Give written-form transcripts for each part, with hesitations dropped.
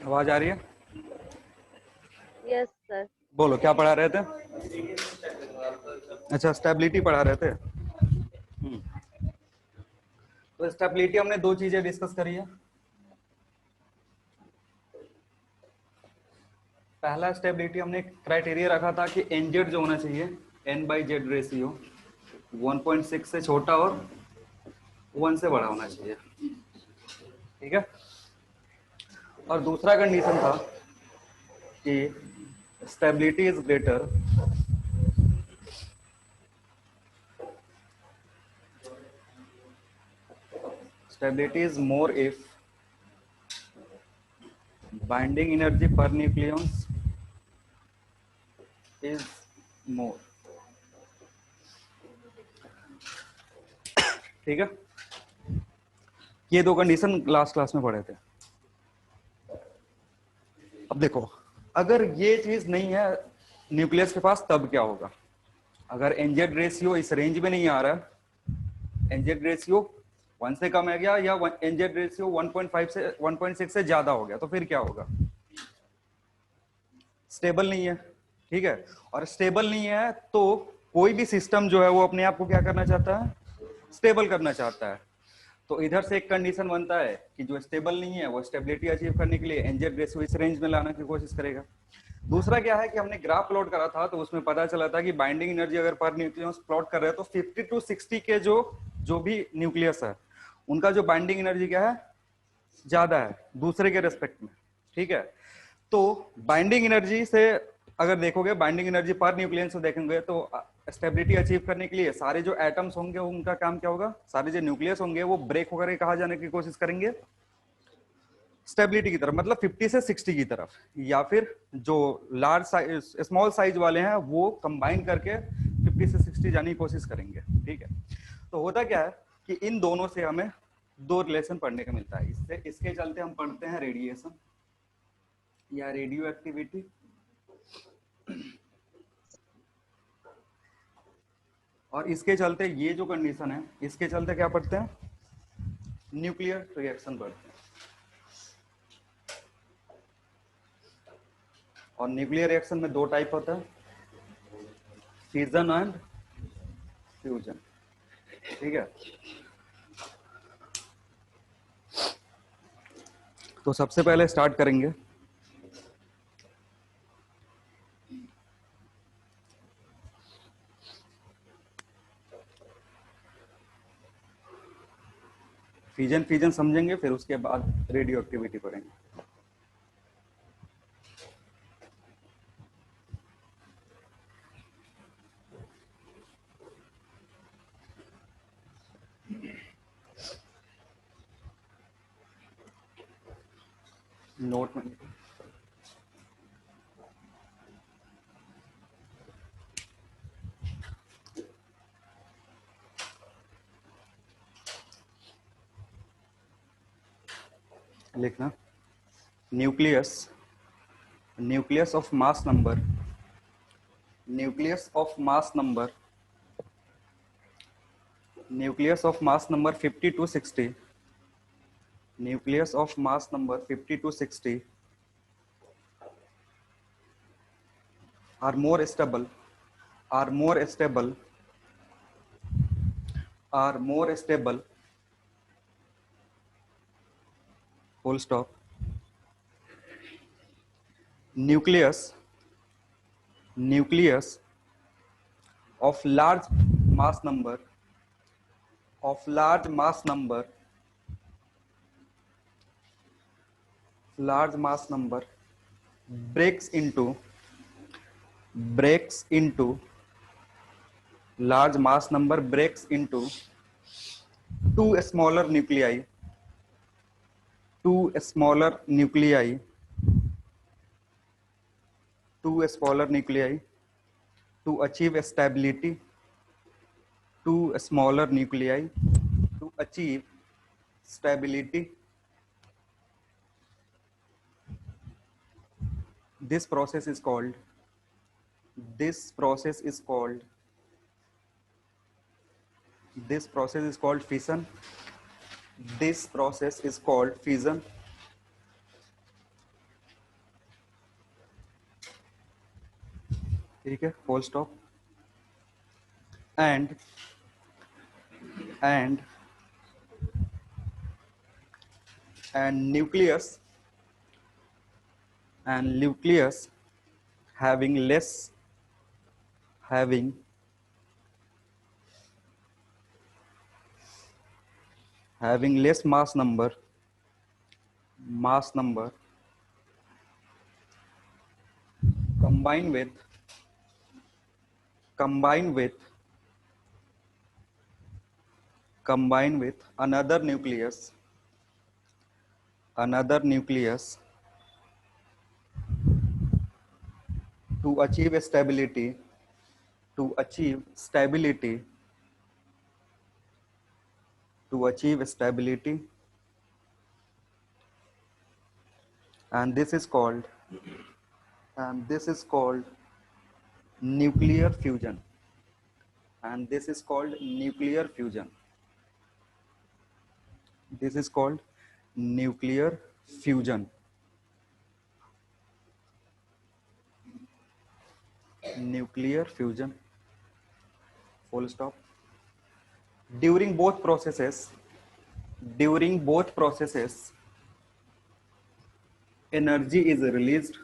आवाज आ रही है? Yes sir. बोलो क्या पढ़ा रहे थे? अच्छा, स्टेबिलिटी पढ़ा रहे थे। तो स्टेबिलिटी हमने दो चीजें डिस्कस करी है। पहला स्टेबिलिटी हमने क्राइटेरिया रखा था कि एनजेड जो होना चाहिए, एन बाई जेड रेशियो 1.6 से छोटा और 1 से बड़ा होना चाहिए। ठीक है। और दूसरा कंडीशन था कि stability is greater stability is more if binding energy per nucleons is more। ठीक है। ये दो कंडीशन लास्ट क्लास में पढ़े थे। अब देखो, अगर ये चीज नहीं है न्यूक्लियस के पास तब क्या होगा? अगर एनजेड रेशियो इस रेंज में नहीं आ रहा, एनजेड रेशियो 1 से कम है गया या एनजेड रेशियो 1.5 से 1.6 से ज्यादा हो गया, तो फिर क्या होगा? स्टेबल नहीं है। ठीक है। और स्टेबल नहीं है तो कोई भी सिस्टम जो है वो अपने आप को क्या करना चाहता है? स्टेबल करना चाहता है। तो इधर से एक कंडीशन बनता है कि जो स्टेबल नहीं है वो स्टेबिलिटी अचीव करने के लिए एनजेड रेशियो इस रेंज में लाने की कोशिश करेगा। दूसरा क्या है कि हमने ग्राफ प्लॉट करा था तो उसमें पता चला था कि बाइंडिंग एनर्जी अगर पर न्यूक्लियस प्लॉट कर रहे हैं तो 50 टू 60 के जो भी न्यूक्लियस है उनका जो बाइंडिंग एनर्जी क्या है? ज्यादा है दूसरे के रेस्पेक्ट में। ठीक है। तो बाइंडिंग एनर्जी से अगर देखोगे, बाइंडिंग एनर्जी पर न्यूक्लियस से देखेंगे तो स्टेबिलिटी अचीव करने के लिए सारे जो एटम्स होंगे उनका काम क्या होगा? सारे जो न्यूक्लियस होंगे वो ब्रेक होकर कहा जाने की कोशिश करेंगे स्टेबिलिटी की तरफ, मतलब 50 से 60 की तरफ, या फिर जो लार्ज साइज स्मॉल साइज वाले हैं वो कंबाइन करके 50 से 60 जाने की कोशिश करेंगे। ठीक है। तो होता क्या है कि इन दोनों से हमें दो रिलेशन पढ़ने का मिलता है। इससे इसके चलते हम पढ़ते हैं रेडिएशन या रेडियो एक्टिविटी, और इसके चलते ये जो कंडीशन है इसके चलते क्या पढ़ते हैं? न्यूक्लियर रिएक्शन पढ़ते हैं। और न्यूक्लियर रिएक्शन में दो टाइप होता है, फिजन एंड फ्यूजन। ठीक है। तो सबसे पहले स्टार्ट करेंगे फिजन। फिजन समझेंगे फिर उसके बाद रेडियो एक्टिविटी पढ़ेंगे। नोट में लिखना, nucleus, nucleus of mass number, nucleus of mass number, nucleus of mass number 50 to 60, nucleus of mass number 50 to 60 are more stable, are more stable, are more stable, full stop, nucleus, nucleus of large mass number, of large mass number, large mass number breaks into, breaks into, large mass number breaks into two smaller nuclei, two smaller nuclei, two smaller nuclei to achieve stability, two smaller nuclei to achieve stability. This process is called, this process is called, this process is called fission. This process is called fission. ठीक है, full stop. And and and nucleus having less having having less mass number combined with combined with combined with another nucleus to achieve stability to achieve stability to achieve stability, and this is called nuclear fusion, and this is called nuclear fusion. This is called nuclear fusion. Nuclear fusion. Full stop. During both processes, energy is released.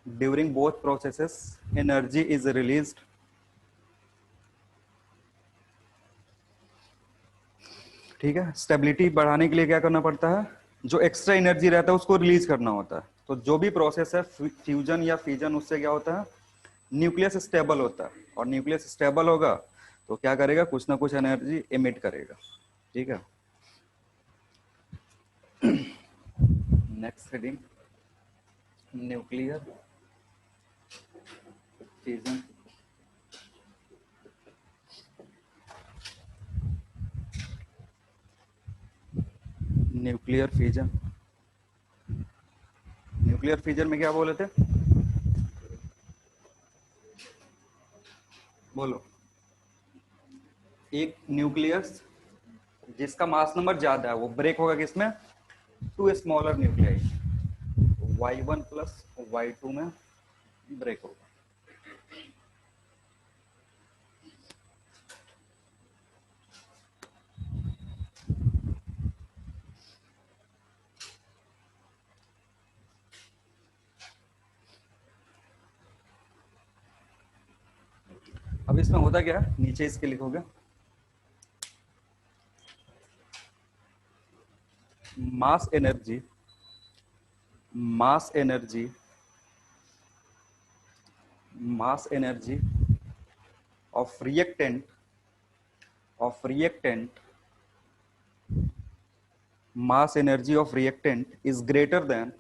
During both processes, energy is released. ठीक है, stability बढ़ाने के लिए क्या करना पड़ता है, जो एक्स्ट्रा एनर्जी रहता है उसको रिलीज करना होता है। तो जो भी प्रोसेस है फ्यूजन या फिजन, उससे क्या होता है, न्यूक्लियस स्टेबल होता है, और न्यूक्लियस स्टेबल होगा तो क्या करेगा, कुछ ना कुछ एनर्जी एमिट करेगा। ठीक है, next heading, nuclear fission. Nuclear fission, nuclear fission में क्या बोले थे, बोलो। एक न्यूक्लियस जिसका मास नंबर ज्यादा है वो ब्रेक होगा किसमें, to smaller nuclei, Y1 plus Y2 में ब्रेक होगा। अब इसमें होता क्या है, नीचे इसके लिखोगे mass energy, mass energy, mass energy of reactant, of reactant, mass energy of reactant is greater than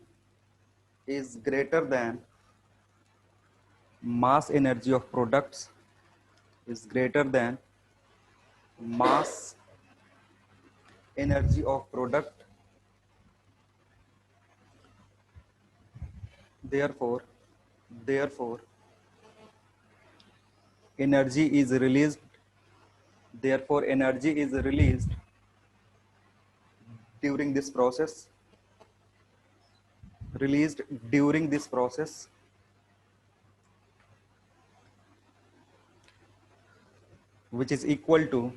mass energy of products, is greater than mass energy of product. Therefore energy is released, therefore energy is released during this process, released during this process, which is equal to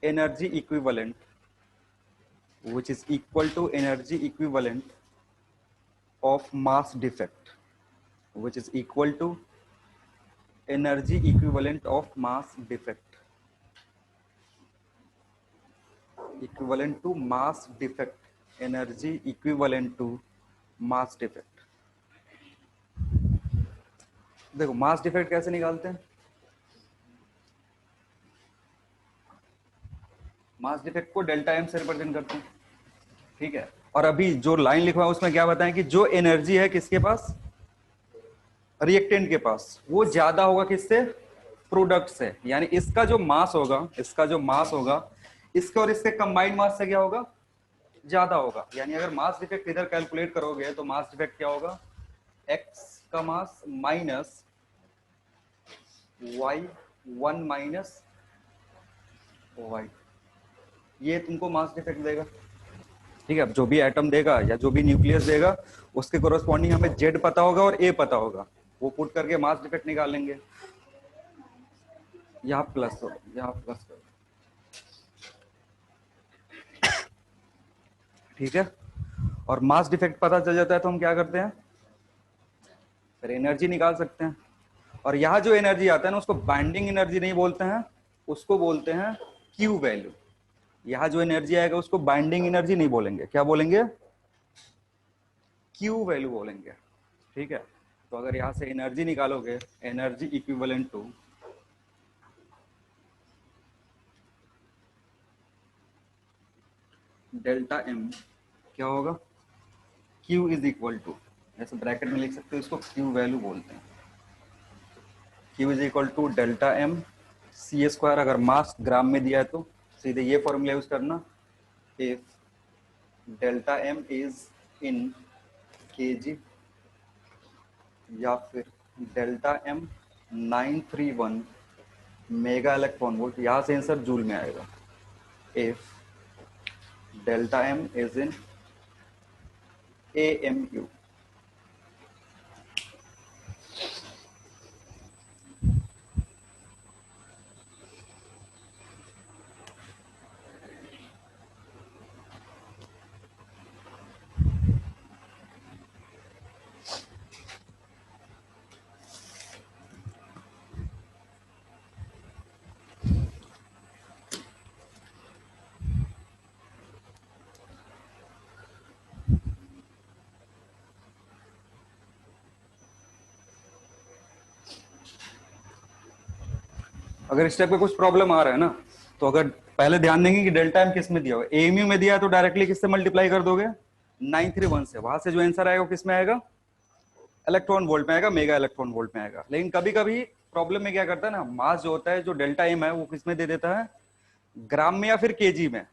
energy equivalent, which is equal to energy equivalent of mass defect, which is equal to energy equivalent of mass defect, equivalent to mass defect, energy equivalent to mass defect. देखो mass defect कैसे निकालते हैं, mass defect को delta M से represent करते हैं। ठीक है, और अभी जो लाइन लिखा है उसमें क्या बताएं कि जो एनर्जी है किसके पास, रिएक्टेंट के पास, वो ज्यादा होगा किससे, प्रोडक्ट से। यानी इसका जो मास होगा, इसके और इसके कंबाइंड मास से क्या होगा, ज्यादा होगा। यानी अगर मास डिफेक्ट इधर कैलकुलेट करोगे तो मास डिफेक्ट क्या होगा, x का मास माइनस y1 माइनस y, ये तुमको मास डिफेक्ट देगा। ठीक है, अब जो भी एटम देगा या जो भी न्यूक्लियस देगा उसके कोरोस्पॉन्डिंग हमें जेड पता होगा और ए पता होगा, वो पुट करके मास डिफेक्ट निकालेंगे। यहाँ प्लस हो, यहाँ प्लस करो, ठीक है। और मास डिफेक्ट पता चल जाता है तो हम क्या करते हैं, फिर एनर्जी निकाल सकते हैं। और यहाँ जो एनर्जी आता है ना उसको बाइंडिंग एनर्जी नहीं बोलते हैं, उसको बोलते हैं क्यू वैल्यू। यहाँ जो एनर्जी आएगा उसको बाइंडिंग एनर्जी नहीं बोलेंगे, क्या बोलेंगे, क्यू वैल्यू बोलेंगे, ठीक है। तो अगर यहाँ से एनर्जी निकालोगे, energy equivalent to delta M, क्या होगा, क्यू इज इक्वल टू, ऐसे ब्रैकेट में लिख सकते हो, इसको क्यू वैल्यू बोलते हैं। Q is equal to delta M C square, अगर मास ग्राम में दिया है तो सीधे ये फॉर्मूला यूज करना, if delta M is in KG, या फिर delta M 931 mega electron volt, यहां से आंसर जूल में आएगा। If delta M is in AMU। अगर इस टाइप का कुछ प्रॉब्लम आ रहा है ना, तो अगर पहले ध्यान देंगे कि डेल्टा एम किस में दिया होगा, AMU में दिया है तो डायरेक्टली किससे मल्टीप्लाई कर दोगे, 931 से, वहां से जो आंसर आएगा वो किस में आएगा, इलेक्ट्रॉन वोल्ट में आएगा, मेगा इलेक्ट्रॉन वोल्ट में आएगा। लेकिन कभी कभी प्रॉब्लम में क्या करता है ना, मास जो होता है, जो डेल्टा एम है वो किस में दे देता है, ग्राम में या फिर केजी में,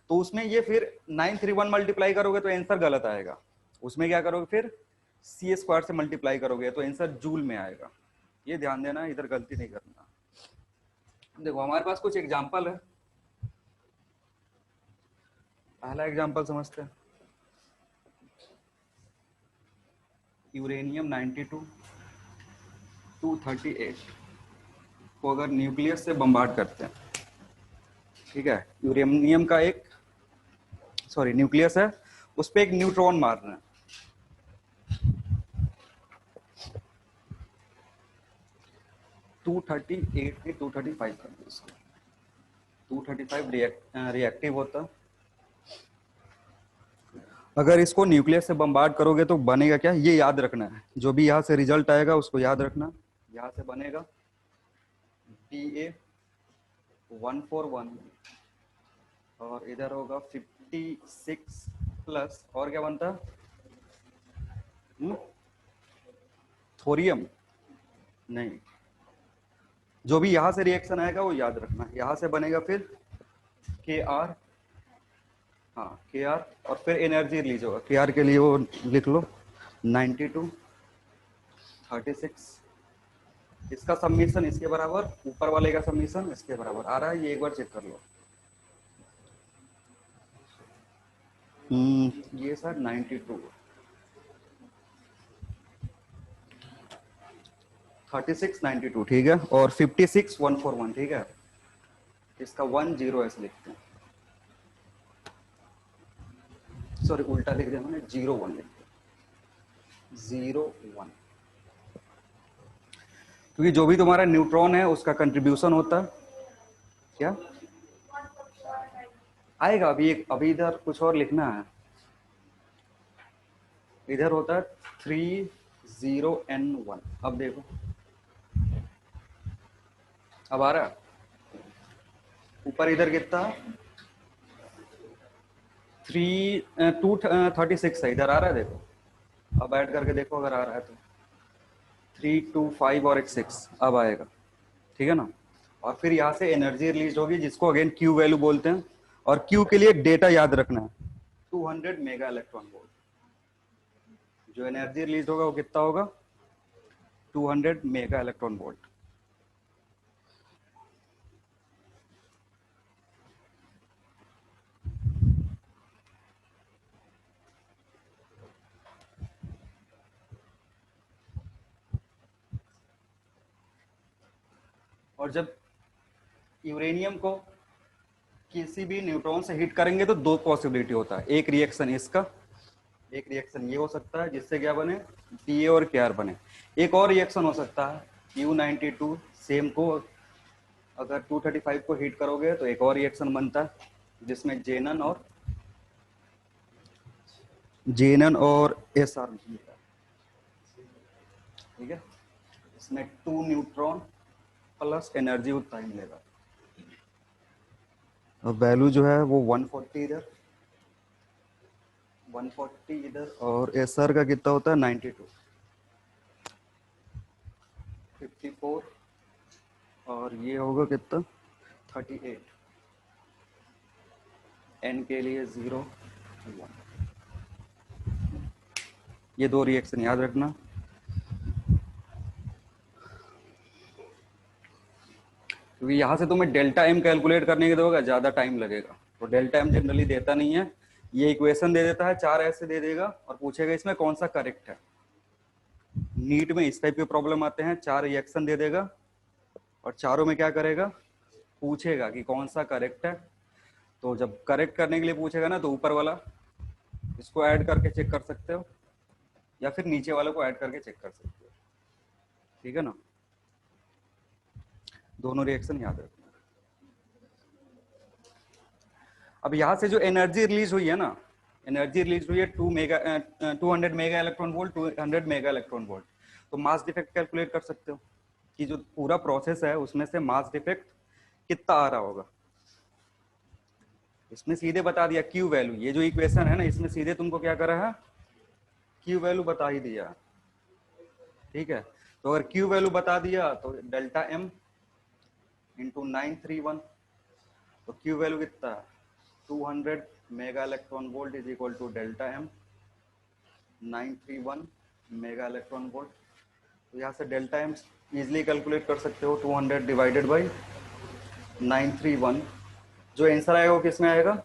तो उसमें ये फिर 931 मल्टीप्लाई करोगे तो आंसर गलत आएगा, उसमें क्या करोगे फिर सी स्क्वायर से मल्टीप्लाई करोगे तो आंसर जूल में आएगा। ये ध्यान देना, इधर गलती नहीं करना। देखो हमारे पास कुछ एग्जाम्पल है, पहला एग्जाम्पल समझते हैं। यूरेनियम 92 238 को अगर न्यूक्लियस से बम्बार्ड करते हैं, ठीक है, यूरेनियम का एक, सॉरी न्यूक्लियस है, उस पर एक न्यूट्रॉन मारना है, 238 नहीं 235 कर दो इसको, 235 रिएक्टिव होता। अगर इसको न्यूक्लियस से बम्बार्ड करोगे तो बनेगा क्या, ये याद रखना है, जो भी यहाँ से रिजल्ट आएगा उसको याद रखना। यहाँ से बनेगा Da141 और इधर होगा 56 प्लस, और क्या बनता है, थोरियम नहीं, जो भी यहाँ से रिएक्शन आएगा वो याद रखना। यहाँ से बनेगा फिर Kr, हाँ Kr, और फिर एनर्जी रिलीज होगा, Kr के लिए वो लिख लो 92 36, इसका सबमिशन इसके बराबर, ऊपर वाले का सबमिशन इसके बराबर आ रहा है, ये एक बार चेक कर लो। ये सर 92 36 92, ठीक है, और 56 141, ठीक है, इसका 10 ऐसे लिखते हैं, सॉरी उल्टा लिख दिया मैंने, 01 लिखते हैं, 01, क्योंकि जो भी तुम्हारा न्यूट्रॉन है उसका कंट्रीब्यूशन होता है क्या, आएगा अभी एक, अभी इधर कुछ और लिखना है, इधर होता है 30N1, अब देखो अब आ रहा है, ऊपर इधर कितना 236 है, इधर आ रहा है देखो, अब ऐड करके देखो अगर आ रहा है तो 325 और एक 6 अब आएगा, ठीक है ना। और फिर यहाँ से एनर्जी रिलीज होगी जिसको अगेन क्यू वैल्यू बोलते हैं, और क्यू के लिए डेटा याद रखना है 200 मेगा इलेक्ट्रॉन वोल्ट, जो एनर्जी रिलीज होगा वो कितना होगा, 200 मेगा इलेक्ट्रॉन वोल्ट। और जब यूरेनियम को किसी भी न्यूट्रॉन से हिट करेंगे तो दो पॉसिबिलिटी होता है, एक रिएक्शन इसका, एक रिएक्शन ये हो सकता है जिससे क्या बने, टी और के आर बने। एक और रिएक्शन हो सकता है U92 सेम को अगर 235 को हीट करोगे तो एक और रिएक्शन बनता है जिसमें जेनन और एस आर मिलता है। ठीक है, इसमें 2 न्यूट्रॉन प्लस एनर्जी उतना ही मिलेगा। और वैल्यू जो है वो 140 इधर, 140 इधर, और एस आर का कितना होता है 92, 54, और ये होगा कितना 38, एन के लिए 0 1। ये दो रिएक्शन याद रखना। क्योंकि यहाँ से तुम्हें डेल्टा एम कैलकुलेट करने के दोगे ज़्यादा टाइम लगेगा, तो डेल्टा एम जनरली देता नहीं है, ये इक्वेशन दे देता है, 4 ऐसे दे देगा और पूछेगा इसमें कौन सा करेक्ट है। नीट में इस टाइप के प्रॉब्लम आते हैं, 4 रिएक्शन दे देगा और चारों में क्या करेगा, पूछेगा कि कौन सा करेक्ट है। तो जब करेक्ट करने के लिए पूछेगा ना, तो ऊपर वाला इसको ऐड करके चेक कर सकते हो या फिर नीचे वाले को ऐड करके चेक कर सकते हो। ठीक है ना, दोनों रिएक्शन याद रखना। अब यहाँ से जो एनर्जी रिलीज हुई है ना, एनर्जी रिलीज हुई है 200 mega electron volt, 200 mega electron volt. तो मास डिफेक्ट कैलकुलेट कर सकते हो कि जो पूरा प्रोसेस है उसमें से मास डिफेक्ट कितना आ रहा होगा। इसमें सीधे बता दिया क्यू वैल्यू, ये जो इक्वेशन है ना इसमें सीधे तुमको क्या करा है, क्यू वैल्यू बता ही दिया। ठीक है, तो अगर क्यू वैल्यू बता दिया तो डेल्टा एम इंटू 931, तो क्यू वैल्यू कितना है 200 mega electron volt is equal to delta M 931 mega electron volt. तो यहाँ से डेल्टा एम इजिली कैलकुलेट कर सकते हो, 200 डिवाइडेड बाई 931। जो आंसर आएगा वो किस में आएगा,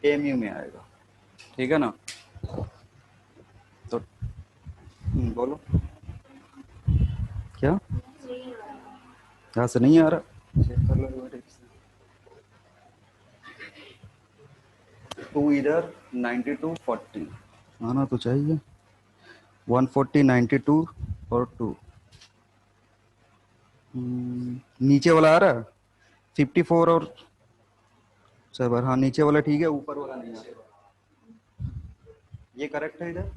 एमयू में आएगा। ठीक है ना, तो बोलो क्या, यहाँ से नहीं आ रहा, चेक कर लो एक बार। टू इधर 92 40 आना तो चाहिए, 140 92 और 2 नीचे वाला आ रहा है 54 और 7। हाँ नीचे वाला ठीक है, ऊपर वाला नहीं आ रहा। ये करेक्ट है इधर,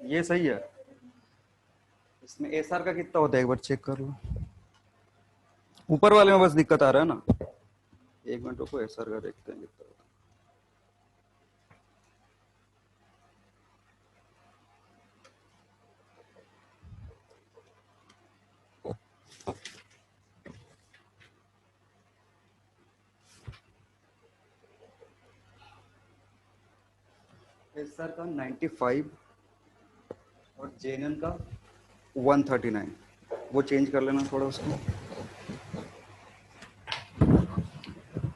ये सही है। इसमें एस आर का कितना होता है एक बार चेक कर लो, ऊपर वाले में बस दिक्कत आ रहा है ना। एक मिनट को एस आर का देखते हैं कितना होता है। एस आर का 95 और जेएनएन का 139, वो चेंज कर लेना थोड़ा उसको।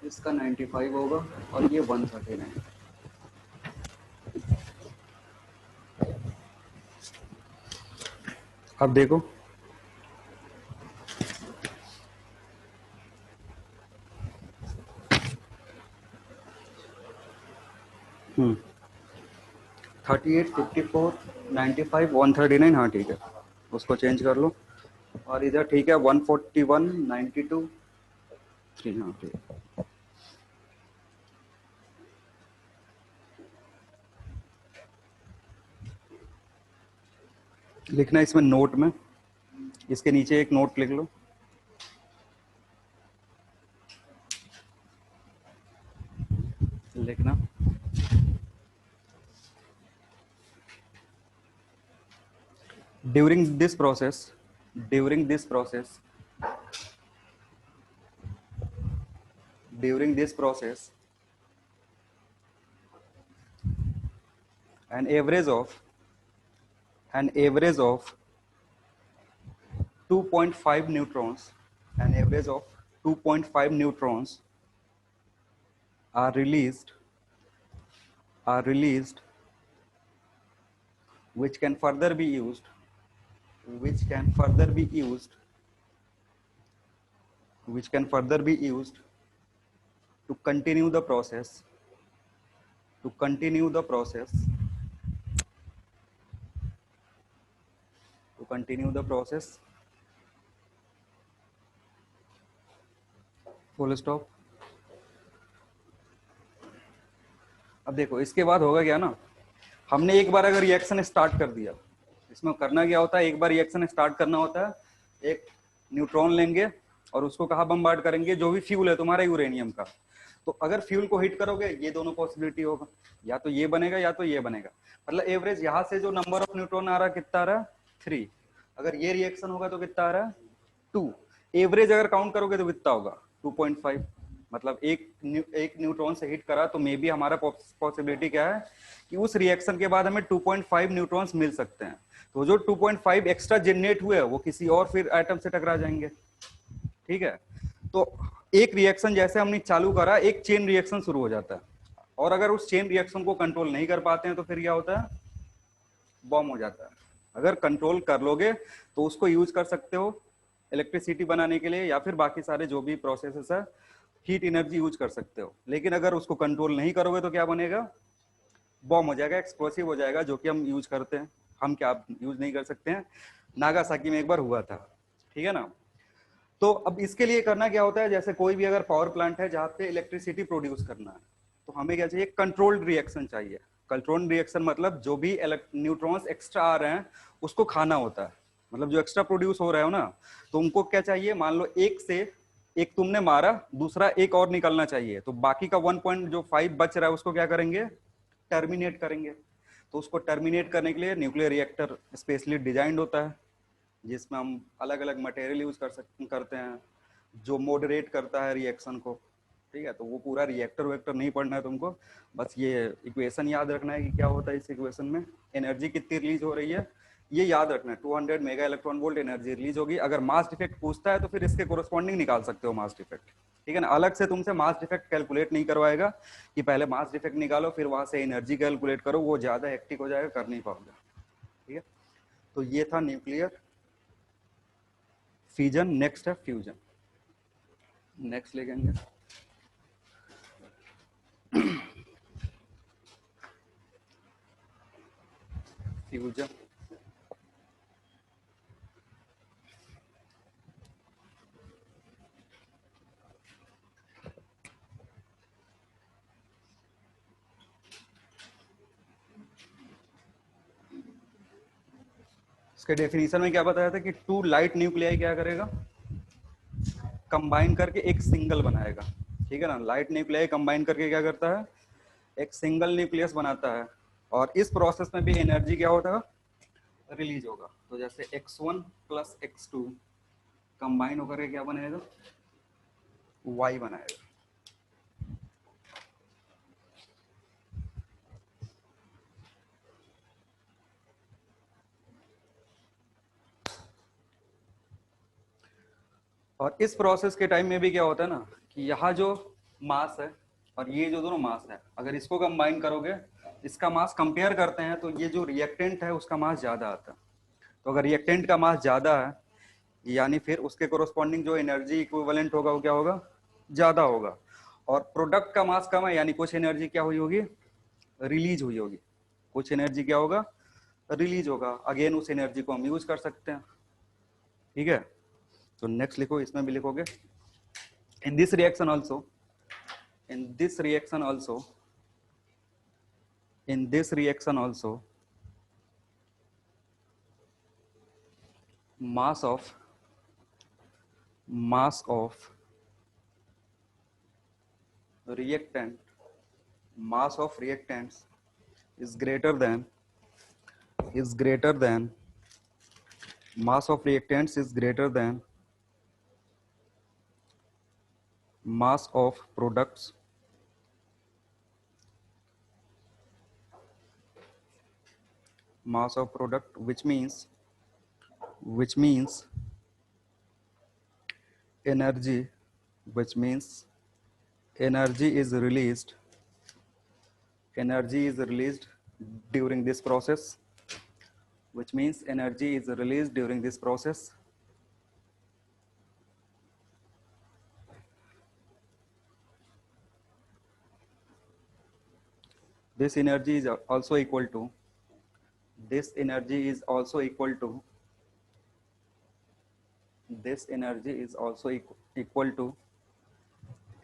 इसका 95 होगा और ये 139। अब देखो 38 54 95 139, हाँ ठीक है, उसको चेंज कर लो। और इधर ठीक है 141 92 3, हाँ ठीक है। लिखना इसमें नोट में, इसके नीचे एक नोट लिख लो। लिखना during this process, during this process, during this process an average of an average of 2.5 neutrons, an average of 2.5 neutrons are released, are released, which can further be used, which can further be used which can further be used to continue the process, to continue the process, to continue the process, full stop. अब देखो इसके बाद होगा क्या ना, हमने एक बार अगर रिएक्शन स्टार्ट कर दिया, इसमें करना क्या होता है, एक बार रिएक्शन स्टार्ट करना होता है, एक न्यूट्रॉन लेंगे और उसको कहाँ बम्बार्ड करेंगे, जो भी फ्यूल है तुम्हारा यूरेनियम का, तो अगर फ्यूल को हिट करोगे ये दोनों पॉसिबिलिटी होगा, या तो ये बनेगा या तो ये बनेगा, मतलब एवरेज यहाँ से जो नंबर ऑफ न्यूट्रॉन आ रहा है कितना आ रहा है 3, अगर ये रिएक्शन होगा तो कितना आ रहा है 2, एवरेज अगर काउंट करोगे तो कितना होगा 2.5, मतलब एक न्यूट्रॉन से हिट करा तो मे बी हमारा पॉसिबिलिटी क्या है कि उस रिएक्शन के बाद हमें 2.5 न्यूट्रॉन्स मिल सकते हैं, तो जो 2.5 एक्स्ट्रा जनरेट हुए वो किसी और फिर एटम से टकरा जाएंगे, ठीक है। तो एक रिएक्शन जैसे हमने चालू करा, एक चेन रिएक्शन शुरू हो जाता है, और अगर उस चेन रिएक्शन को कंट्रोल नहीं कर पाते हैं तो फिर क्या होता है, बॉम्ब हो जाता है। अगर कंट्रोल कर लोगे तो उसको यूज कर सकते हो इलेक्ट्रिसिटी बनाने के लिए, या फिर बाकी सारे जो भी प्रोसेसेस है हीट एनर्जी यूज कर सकते हो, लेकिन अगर उसको कंट्रोल नहीं करोगे तो क्या बनेगा, बॉम्ब हो जाएगा, एक्सप्लोसिव हो जाएगा, जो कि हम यूज करते हैं, हम क्या यूज नहीं कर सकते हैं, नागासाकी में एक बार हुआ था, ठीक है ना। तो अब इसके लिए करना क्या होता है, जैसे कोई भी अगर पावर प्लांट है जहाँ पे इलेक्ट्रिसिटी प्रोड्यूस करना है, तो हमें क्या चाहिए, कंट्रोल्ड रिएक्शन चाहिए। कंट्रोल्ड रिएक्शन मतलब जो भी न्यूट्रॉन्स एक्स्ट्रा आ रहे हैं उसको खाना होता है, मतलब जो एक्स्ट्रा प्रोड्यूस हो रहे हो ना, तो उनको क्या चाहिए, मान लो एक से एक तुमने मारा, दूसरा एक और निकलना चाहिए, तो बाकी का 1.5 बच रहा है उसको क्या करेंगे, टर्मिनेट करेंगे। तो उसको टर्मिनेट करने के लिए न्यूक्लियर रिएक्टर स्पेशली डिजाइंड होता है, जिसमें हम अलग अलग मटेरियल यूज करते हैं जो मॉडरेट करता है रिएक्शन को, ठीक है। तो वो पूरा रिएक्टर वेक्टर नहीं पढ़ना है तुमको, बस ये इक्वेशन याद रखना है कि क्या होता है इस इक्वेशन में, एनर्जी कितनी रिलीज हो रही है ये याद रखना है, 200 mega electron volt energy release होगी। अगर मास डिफेक्ट पूछता है तो फिर इसके कोरस्पॉन्डिंग निकाल सकते हो मास डिफेक्ट, ठीक है ना। अलग से तुमसे मास डिफेक्ट कैलकुलेट नहीं करवाएगा कि पहले मास डिफेक्ट निकालो फिर वहां से एनर्जी कैलकुलेट करो, वो ज्यादा हेक्टिक हो जाएगा, कर नहीं पाओगे, ठीक है। तो ये था न्यूक्लियर फिजन, नेक्स्ट है फ्यूजन, नेक्स्ट लेंगे फ्यूजन। इसके डेफिनेशन में क्या बताया था कि टू लाइट न्यूक्लियाई क्या करेगा, कंबाइन करके एक सिंगल बनाएगा, ठीक है ना। लाइट न्यूक्लियाई कंबाइन करके क्या करता है, एक सिंगल न्यूक्लियस बनाता है, और इस प्रोसेस में भी एनर्जी क्या होता है, रिलीज होगा। तो जैसे x1 प्लस x2 कंबाइन होकर के क्या बनाएगा, y बनाएगा। और इस प्रोसेस के टाइम में भी क्या होता है ना कि यहाँ जो मास है और ये जो दोनों मास है, अगर इसको कंबाइन करोगे, इसका मास कंपेयर करते हैं तो ये जो रिएक्टेंट है उसका मास ज्यादा आता है। तो अगर रिएक्टेंट का मास ज्यादा है यानी फिर उसके कोरोस्पॉन्डिंग जो एनर्जी इक्विवेलेंट होगा वो क्या होगा, ज्यादा होगा। और प्रोडक्ट का मास कम है यानी कुछ एनर्जी क्या हुई होगी, रिलीज हुई होगी, कुछ एनर्जी क्या होगा, रिलीज होगा। अगेन उस एनर्जी को हम यूज कर सकते हैं, ठीक है। तो नेक्स्ट लिखो, इसमें भी लिखोगे in this reaction also, in this reaction also, in this reaction also, mass of reactant, mass of reactants is greater than mass of reactants is greater than mass of products, mass of product, which means energy, which means energy is released during this process, which means energy is released during this process this energy is also equal to this energy is also equal to this energy is also equal to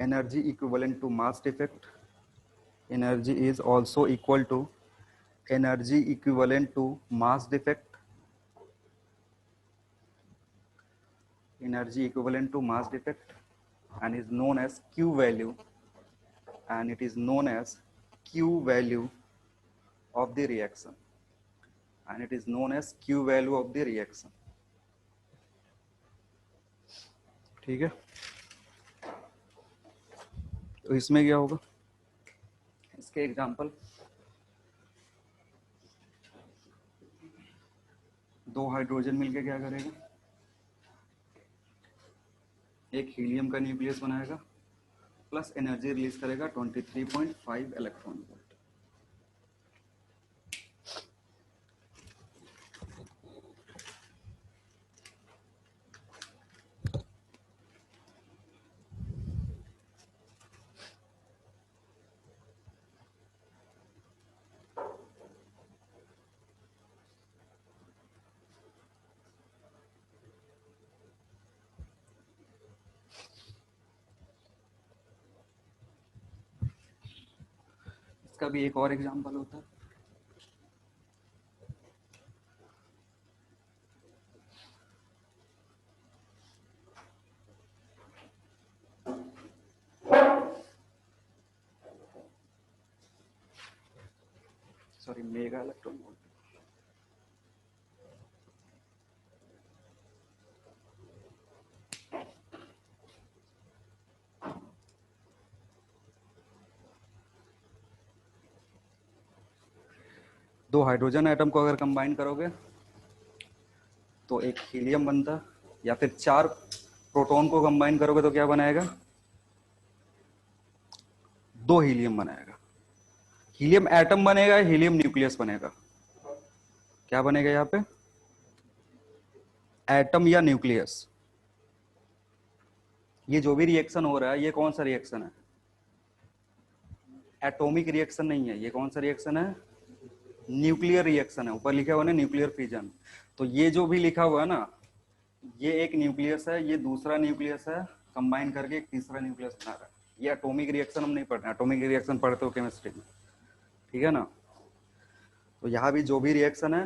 energy equivalent to mass defect. Energy is also equal to energy equivalent to mass defect. Energy equivalent to mass defect and is known as Q value, and it is known as Q value of the reaction, and it is known as Q value of the reaction. ठीक है, तो इसमें क्या होगा, इसके example, दो hydrogen मिलके क्या करेगा, एक हीलियम का न्यूक्लियस बनाएगा प्लस एनर्जी रिलीज करेगा 23.5 इलेक्ट्रॉन वोल्ट। इसका भी एक और एग्जांपल होता है, सॉरी मेगा इलेक्ट्रॉन वोल्ट। दो हाइड्रोजन एटम को अगर कंबाइन करोगे तो एक हीलियम बनता, या फिर चार प्रोटॉन को कंबाइन करोगे तो क्या बनाएगा, दो हीलियम बनाएगा। हीलियम एटम बनेगा, हीलियम न्यूक्लियस बनेगा, क्या बनेगा यहाँ पे, एटम या न्यूक्लियस। ये जो भी रिएक्शन हो रहा है ये कौन सा रिएक्शन है, एटॉमिक रिएक्शन नहीं है, ये कौन सा रिएक्शन है, न्यूक्लियर रिएक्शन है। ऊपर लिखा हुआ है ना न्यूक्लियर फिजन, तो ये जो भी लिखा हुआ है ना, ये एक न्यूक्लियस है, ये दूसरा न्यूक्लियस है, कंबाइन करके एक तीसरा न्यूक्लियस बना रहा है। ये एटॉमिक रिएक्शन हम नहीं पढ़ रहे, एटॉमिक रिएक्शन पढ़ते हो केमिस्ट्री में, ठीक है ना। तो यहाँ भी जो भी रिएक्शन है,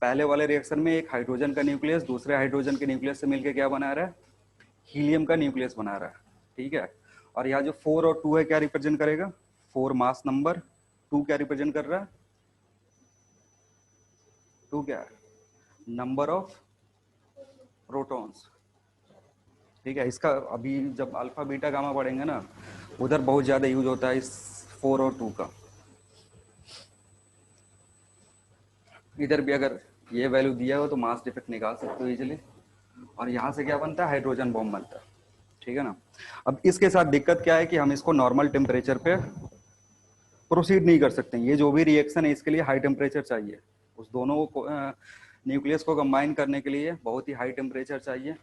पहले वाले रिएक्शन में एक हाइड्रोजन का न्यूक्लियस दूसरे हाइड्रोजन के न्यूक्लियस से मिलकर क्या बना रहा है, हीलियम का न्यूक्लियस बना रहा है, ठीक है। और यहाँ जो 4 और 2 है क्या रिप्रेजेंट करेगा, 4 मास नंबर, 2 क्या रिप्रेजेंट कर रहा है, 2 क्या है, नंबर ऑफ प्रोटॉन्स, ठीक है। इसका अभी जब अल्फा बीटा गामा पढ़ेंगे ना, उधर बहुत ज्यादा यूज होता है इस 4 और 2 का। इधर भी अगर ये वैल्यू दिया हो तो मास डिफेक्ट निकाल सकते हो इजीली, और यहाँ से क्या बनता है, हाइड्रोजन बॉम्ब बनता है, ठीक है ना। अब इसके साथ दिक्कत क्या है कि हम इसको नॉर्मल टेम्परेचर पे प्रोसीड नहीं कर सकते। ये जो भी रिएक्शन है इसके लिए हाई टेम्परेचर चाहिए, उस दोनों को न्यूक्लियस को कंबाइन करने के लिए बहुत ही हाई टेम्परेचर चाहिए,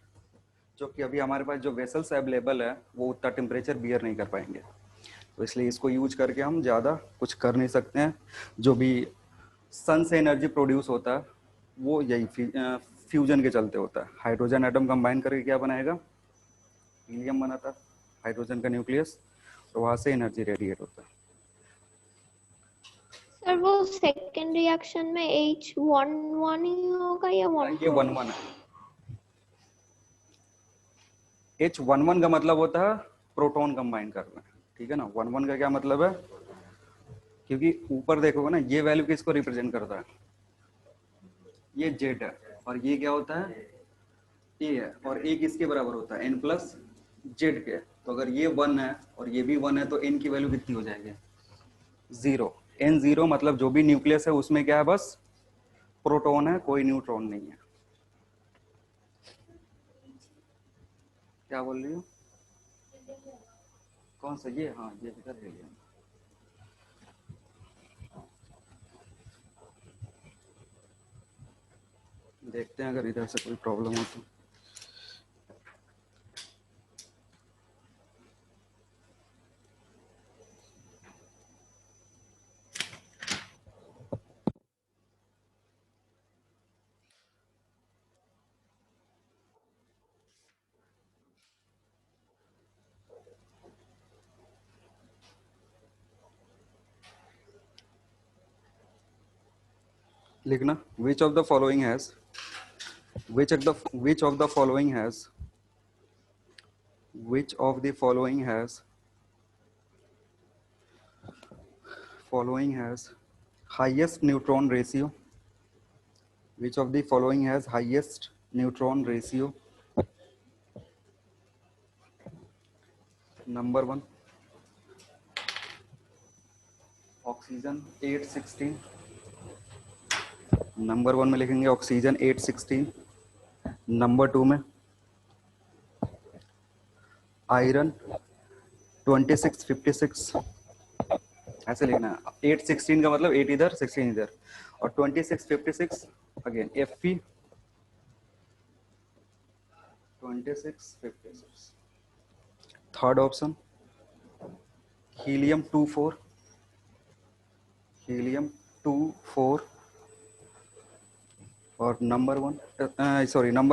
जो कि अभी हमारे पास जो वेसल्स अवेलेबल है वो उतना टेम्परेचर बियर नहीं कर पाएंगे। तो इसलिए इसको यूज करके हम ज़्यादा कुछ कर नहीं सकते हैं। जो भी सन से एनर्जी प्रोड्यूस होता है वो यही फ्यूजन के चलते होता है। हाइड्रोजन एटम कंबाइन करके क्या बनाएगा, हीलियम बनाता, हाइड्रोजन का न्यूक्लियस, और वहाँ से एनर्जी रेडिएट होता है। सर वो सेकंड रिएक्शन में H11 ही होगा या 1 ये 1-1 है। H11 का मतलब होता है प्रोटॉन कंबाइन करना, ठीक है ना। 1-1 का क्या मतलब है, क्योंकि ऊपर देखोगे ना ये वैल्यू किसको रिप्रेजेंट करता है, ये Z है, और ये क्या होता है, A है, और A किसके बराबर होता है, N प्लस Z के। तो अगर ये 1 है और ये भी 1 है तो N की वैल्यू कितनी हो जाएगी, 0। N0 मतलब जो भी न्यूक्लियस है उसमें क्या है, बस प्रोटॉन है, कोई न्यूट्रॉन नहीं है। क्या बोल रही हो, कौन सा, ये, हाँ ये इधर ले लिया। देखते हैं अगर इधर से कोई प्रॉब्लम हो तो। लिखना which of the following has which of the following has which of the following has highest neutron ratio, which of the following has highest neutron ratio? Number 1 oxygen 816, number 1 में लिखेंगे ऑक्सीजन 816, नंबर 2 में iron 2656, ऐसे लिखना है। 816 का मतलब 8 इधर 16 इधर, और 2656 again Fe 2656। Third option helium 24, helium 24, और नंबर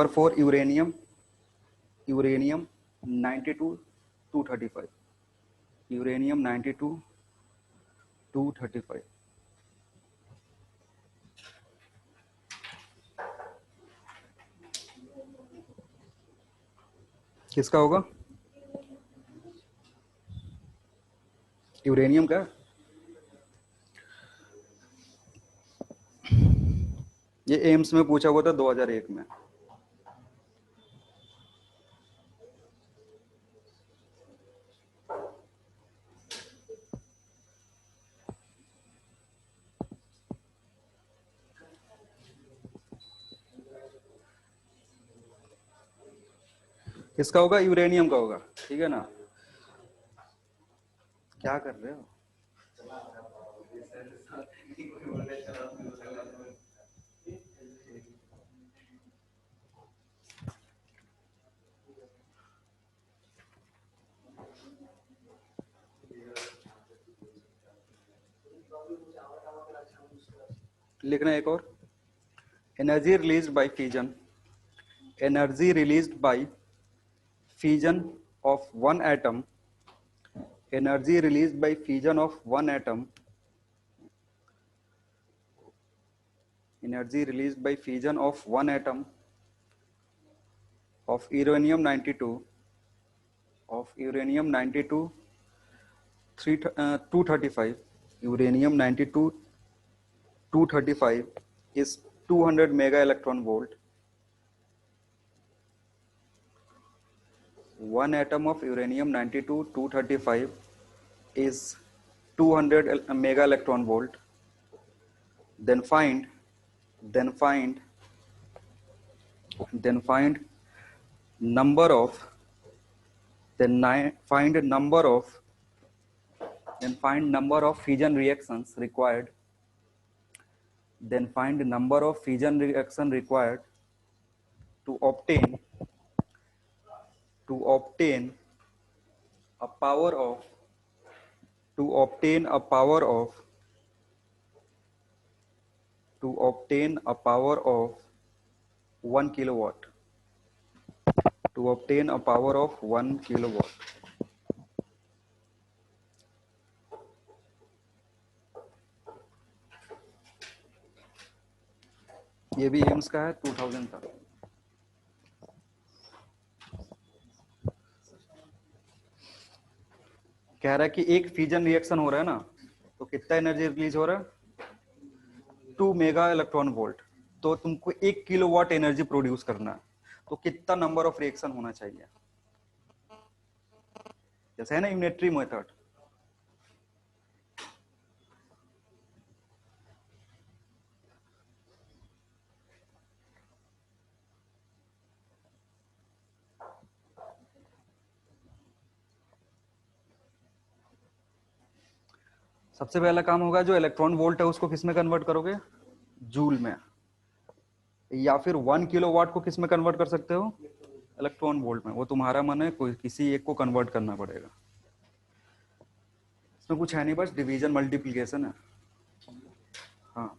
4 यूरेनियम 92 235, यूरेनियम 92 235। किसका होगा? यूरेनियम का। ये एम्स में पूछा हुआ था 2001 में। किसका होगा? यूरेनियम का होगा, ठीक है ना। क्या कर रहे हो? लिखना एक और, energy released by fusion, energy released by fusion of one atom, energy released by fusion of one atom, energy released by fusion of one atom of uranium 92 235, uranium 92 235 is 200 mega electron volt. One atom of uranium 92 235 is 200 mega electron volt. Then find number of fusion reactions required. Then find the number of fusion reaction required to obtain a power of 1 kilowatt. To obtain a power of 1 kilowatt. ये भी AIIMS का है, 2000 था। कह रहा है कि एक फ्यूजन रिएक्शन हो रहा है ना, तो कितना एनर्जी रिलीज हो रहा है? 2 मेगा इलेक्ट्रॉन वोल्ट। तो तुमको 1 किलोवाट एनर्जी प्रोड्यूस करना है, तो कितना नंबर ऑफ रिएक्शन होना चाहिए? जैसे है ना यूनिटरी मेथड, सबसे पहला काम होगा जो इलेक्ट्रॉन वोल्ट है उसको किस में कन्वर्ट करोगे? जूल में। या फिर 1 किलोवाट को किस में कन्वर्ट कर सकते हो? इलेक्ट्रॉन वोल्ट में। वो तुम्हारा मन है, कोई किसी एक को कन्वर्ट करना पड़ेगा। इसमें कुछ है नहीं, बस डिवीजन मल्टीप्लिकेशन है। हाँ,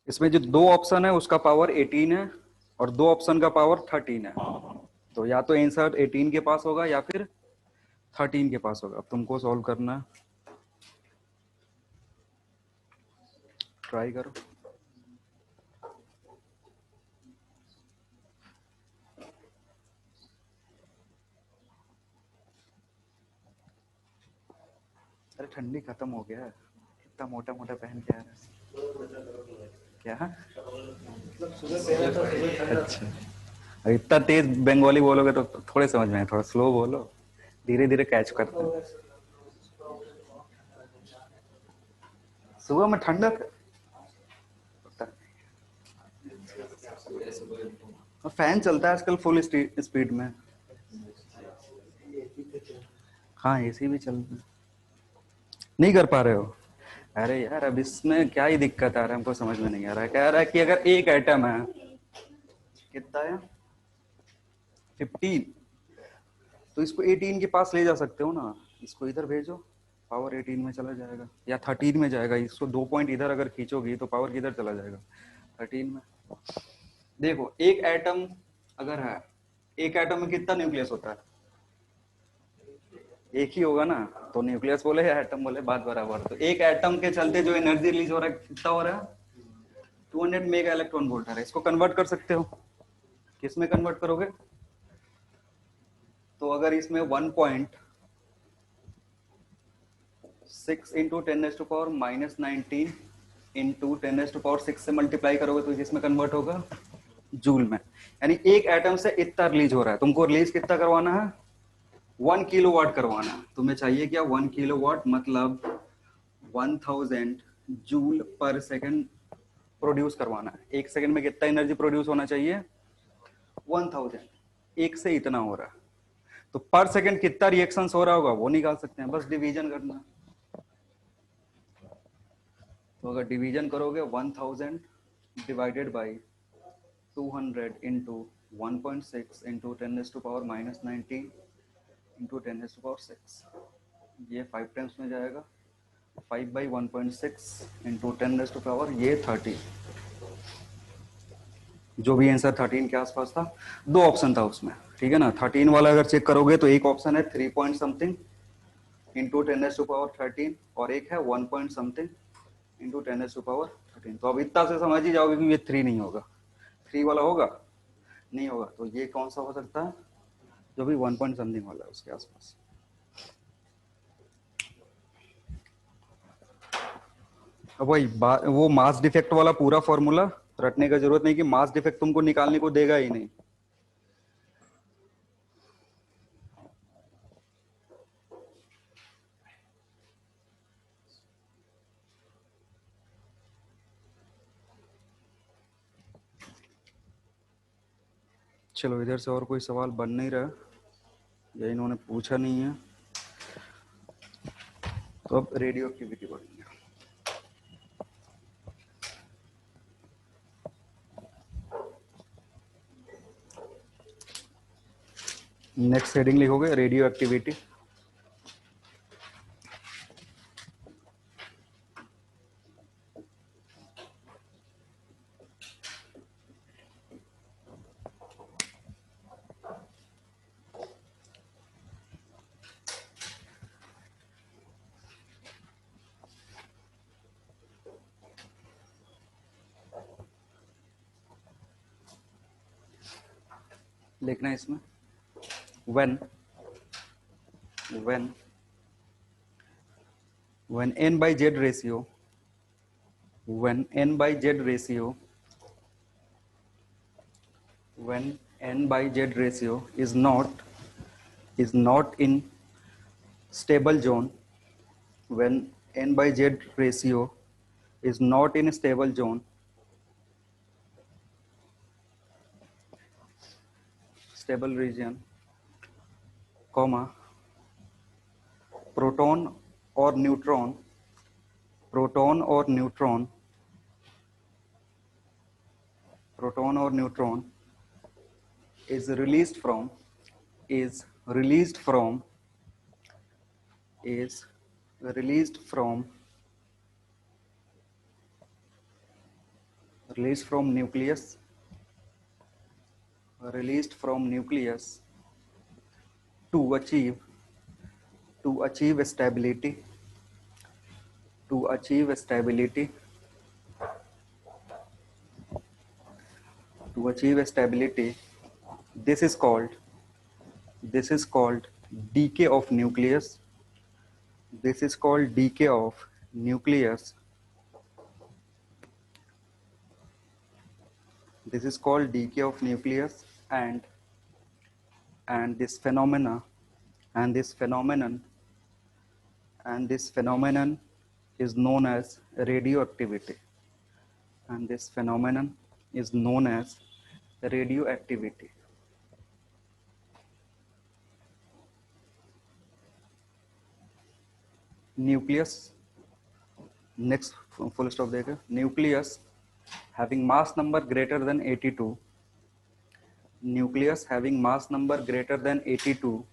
इसमें जो दो ऑप्शन है उसका पावर 18 है और दो ऑप्शन का पावर 13 है, तो या तो आंसर 18 के पास होगा या फिर 13 के पास होगा। अब तुमको सॉल्व करना है, ट्राई करो। अरे ठंडी खत्म हो गया है, इतना मोटा मोटा पहन के आ रहा है क्या? अच्छा, अब इतना तेज बंगाली बोलोगे तो थोड़े समझ में आए, थोड़ा स्लो बोलो, धीरे धीरे कैच करते हैं। सुबह में ठंडक फैन चलता है आजकल फुल स्पीड में। हाँ एसी भी चलता है। नहीं कर पा रहे हो? अरे यार अब इसमें क्या ही दिक्कत आ रहा है, हमको समझ में नहीं आ रहा है। कह रहा है कि अगर एक एटम है, कितना है 15, तो इसको 18 के पास ले जा सकते हो ना, इसको इधर भेजो, पावर 18 में चला जाएगा या 13 में जाएगा। इसको 2 पॉइंट इधर अगर खींचोगी तो पावर किधर चला जाएगा, 13 में। देखो एक एटम अगर है, एक एटम में कितना न्यूक्लियस होता है? एक ही होगा ना, तो न्यूक्लियस बोले या एटम बोले बात बराबर। तो एक एटम के चलते जो एनर्जी रिलीज हो रहा है कितना हो रहा है? 200 मेगा इलेक्ट्रॉन वोल्ट आ रहा है। इसको कन्वर्ट कर सकते हो, किस में कन्वर्ट करोगे? तो अगर इसमें 1.6 इंटू 10⁻⁻19 इंटू 10⁻6 से मल्टीप्लाई करोगे तो किसमें कन्वर्ट होगा? जूल में। यानी एक एटम से इतना रिलीज हो रहा है, तुमको रिलीज कितना करवाना है? 1 किलोवाट करवाना है। तुम्हें चाहिए क्या? 1 किलोवाट मतलब 1000 जूल पर सेकंड प्रोड्यूस करवाना है। एक सेकंड में कितना एनर्जी प्रोड्यूस होना चाहिए? 1000। एक से इतना हो रहा है, तो पर सेकंड कितना रिएक्शंस हो रहा होगा वो निकाल सकते हैं, बस डिवीजन करना। तो अगर डिवीजन करोगे 1000 divided by 200 into 1.6 into 10⁻⁻19 into 10⁻6, ये 5 टाइम्स में जाएगा। 5/1.6 इंटू 10⁻, ये 30। जो भी आंसर 13 के आसपास था। दो ऑप्शन था उसमें, ठीक है ना। 13 वाला अगर चेक करोगे तो एक ऑप्शन है 3 पॉइंट समथिंग इंटू 10⁻13 और एक है 1 पॉइंट समथिंग इंटू 10⁻13। तो अब इतना से समझ ही जाओगे कि ये 3 नहीं होगा। 3 वाला होगा? नहीं होगा। तो ये कौन सा हो सकता है? जो भी 1 पॉइंट समथिंग वाला है उसके आसपास। अब वही वो मास डिफेक्ट वाला पूरा फॉर्मूला रटने का जरूरत नहीं कि मास डिफेक्ट तुमको निकालने को देगा ही नहीं। चलो इधर से और कोई सवाल बन नहीं रहा, या इन्होंने पूछा नहीं है, तो अब रेडियो एक्टिविटी पढ़ेंगे। नेक्स्ट हेडिंग लिखोगे रेडियो एक्टिविटी। लिखना है इसमें when n by z ratio, when n by z ratio, when n by z ratio is not in stable zone, when n by z ratio is not in stable zone, stable region, comma, proton or neutron, proton or neutron, proton or neutron is released from, is released from, is released from released from nucleus, released from nucleus to achieve stability, to achieve stability, to achieve stability. This is called, this is called decay of nucleus. This is called decay of nucleus. This is called decay of nucleus, and this phenomena, and this phenomenon, and this phenomenon is known as radioactivity. And this phenomenon is known as radioactivity. Nucleus, next full stop देगा. Nucleus having mass number greater than 82, nucleus having mass number greater than 82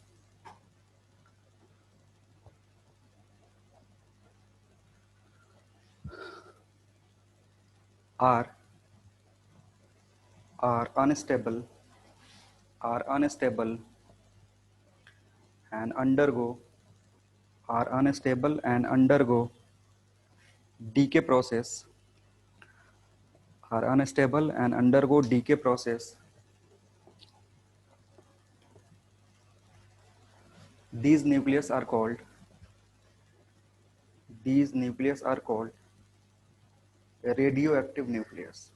are unstable, are unstable and undergo, are unstable and undergo decay process, are unstable and undergo decay process. These nucleus are called, these nucleus are called a radioactive nucleus.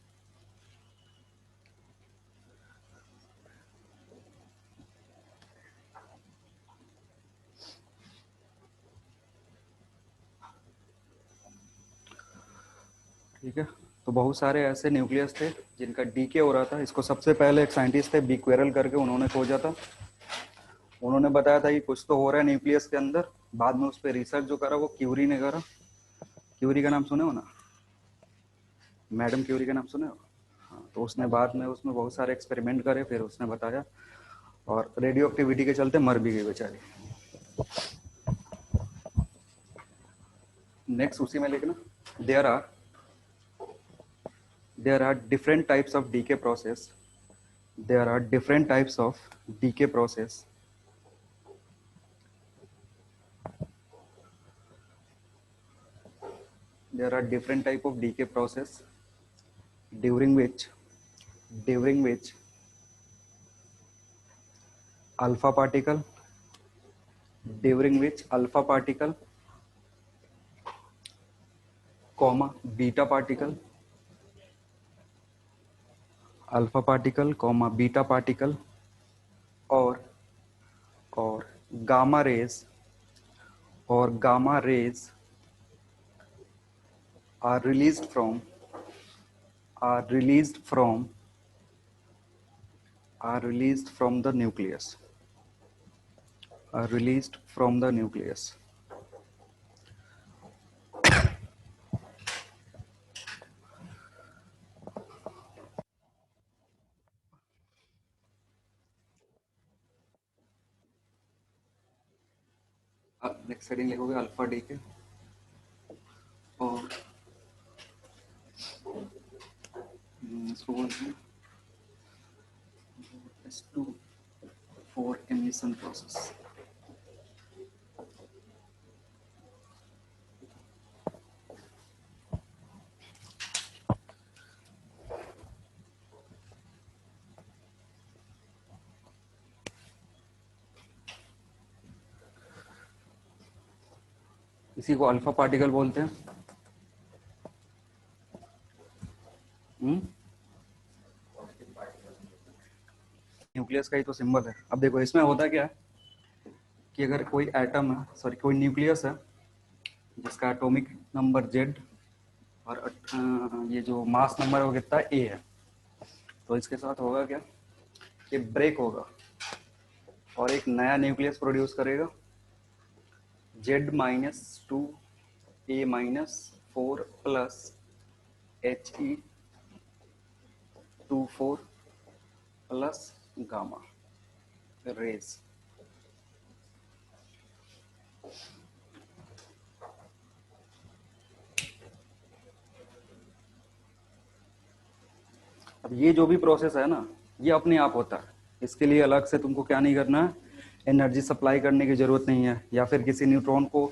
ठीक है, तो बहुत सारे ऐसे nucleus थे जिनका DK हो रहा था. इसको सबसे पहले एक साइंटिस्ट थे बीक्वेरल करके, उन्होंने खोजा था. उन्होंने बताया था कि कुछ तो हो रहा है न्यूक्लियस के अंदर. बाद में उस पर रिसर्च जो करा वो क्यूरी ने करा. क्यूरी का नाम सुने हो ना, मैडम क्यूरी का नाम सुने हो? हाँ, तो उसने बाद में उसमें बहुत सारे एक्सपेरिमेंट करे, फिर उसने बताया, और रेडियो एक्टिविटी के चलते मर भी गई बेचारी. नेक्स्ट उसी में लिखना. there are different types of decay process. There are different types of decay process. There are different type of decay process during which alpha particle, comma beta particle, alpha particle comma beta particle, or gamma rays, are released from the nucleus, are released from the nucleus. अब next heading लिखोगे alpha decay, और इसको बोलते हैं S2 emission process. इसी को alpha particle बोलते हैं. न्यूक्लियस का ही तो सिंबल है. अब देखो इसमें होता क्या है कि अगर कोई एटम है, सॉरी कोई न्यूक्लियस है जिसका एटॉमिक नंबर Z और ये जो मास नंबर है वो कितना A है, तो इसके साथ होगा क्या, ये ब्रेक होगा और एक नया न्यूक्लियस प्रोड्यूस करेगा Z-2 A-4 plus He24 plus gamma rays. अब ये जो भी प्रोसेस है ना, ये अपने आप होता है। इसके लिए अलग से तुमको क्या नहीं करना है, एनर्जी सप्लाई करने की जरूरत नहीं है, या फिर किसी न्यूट्रॉन को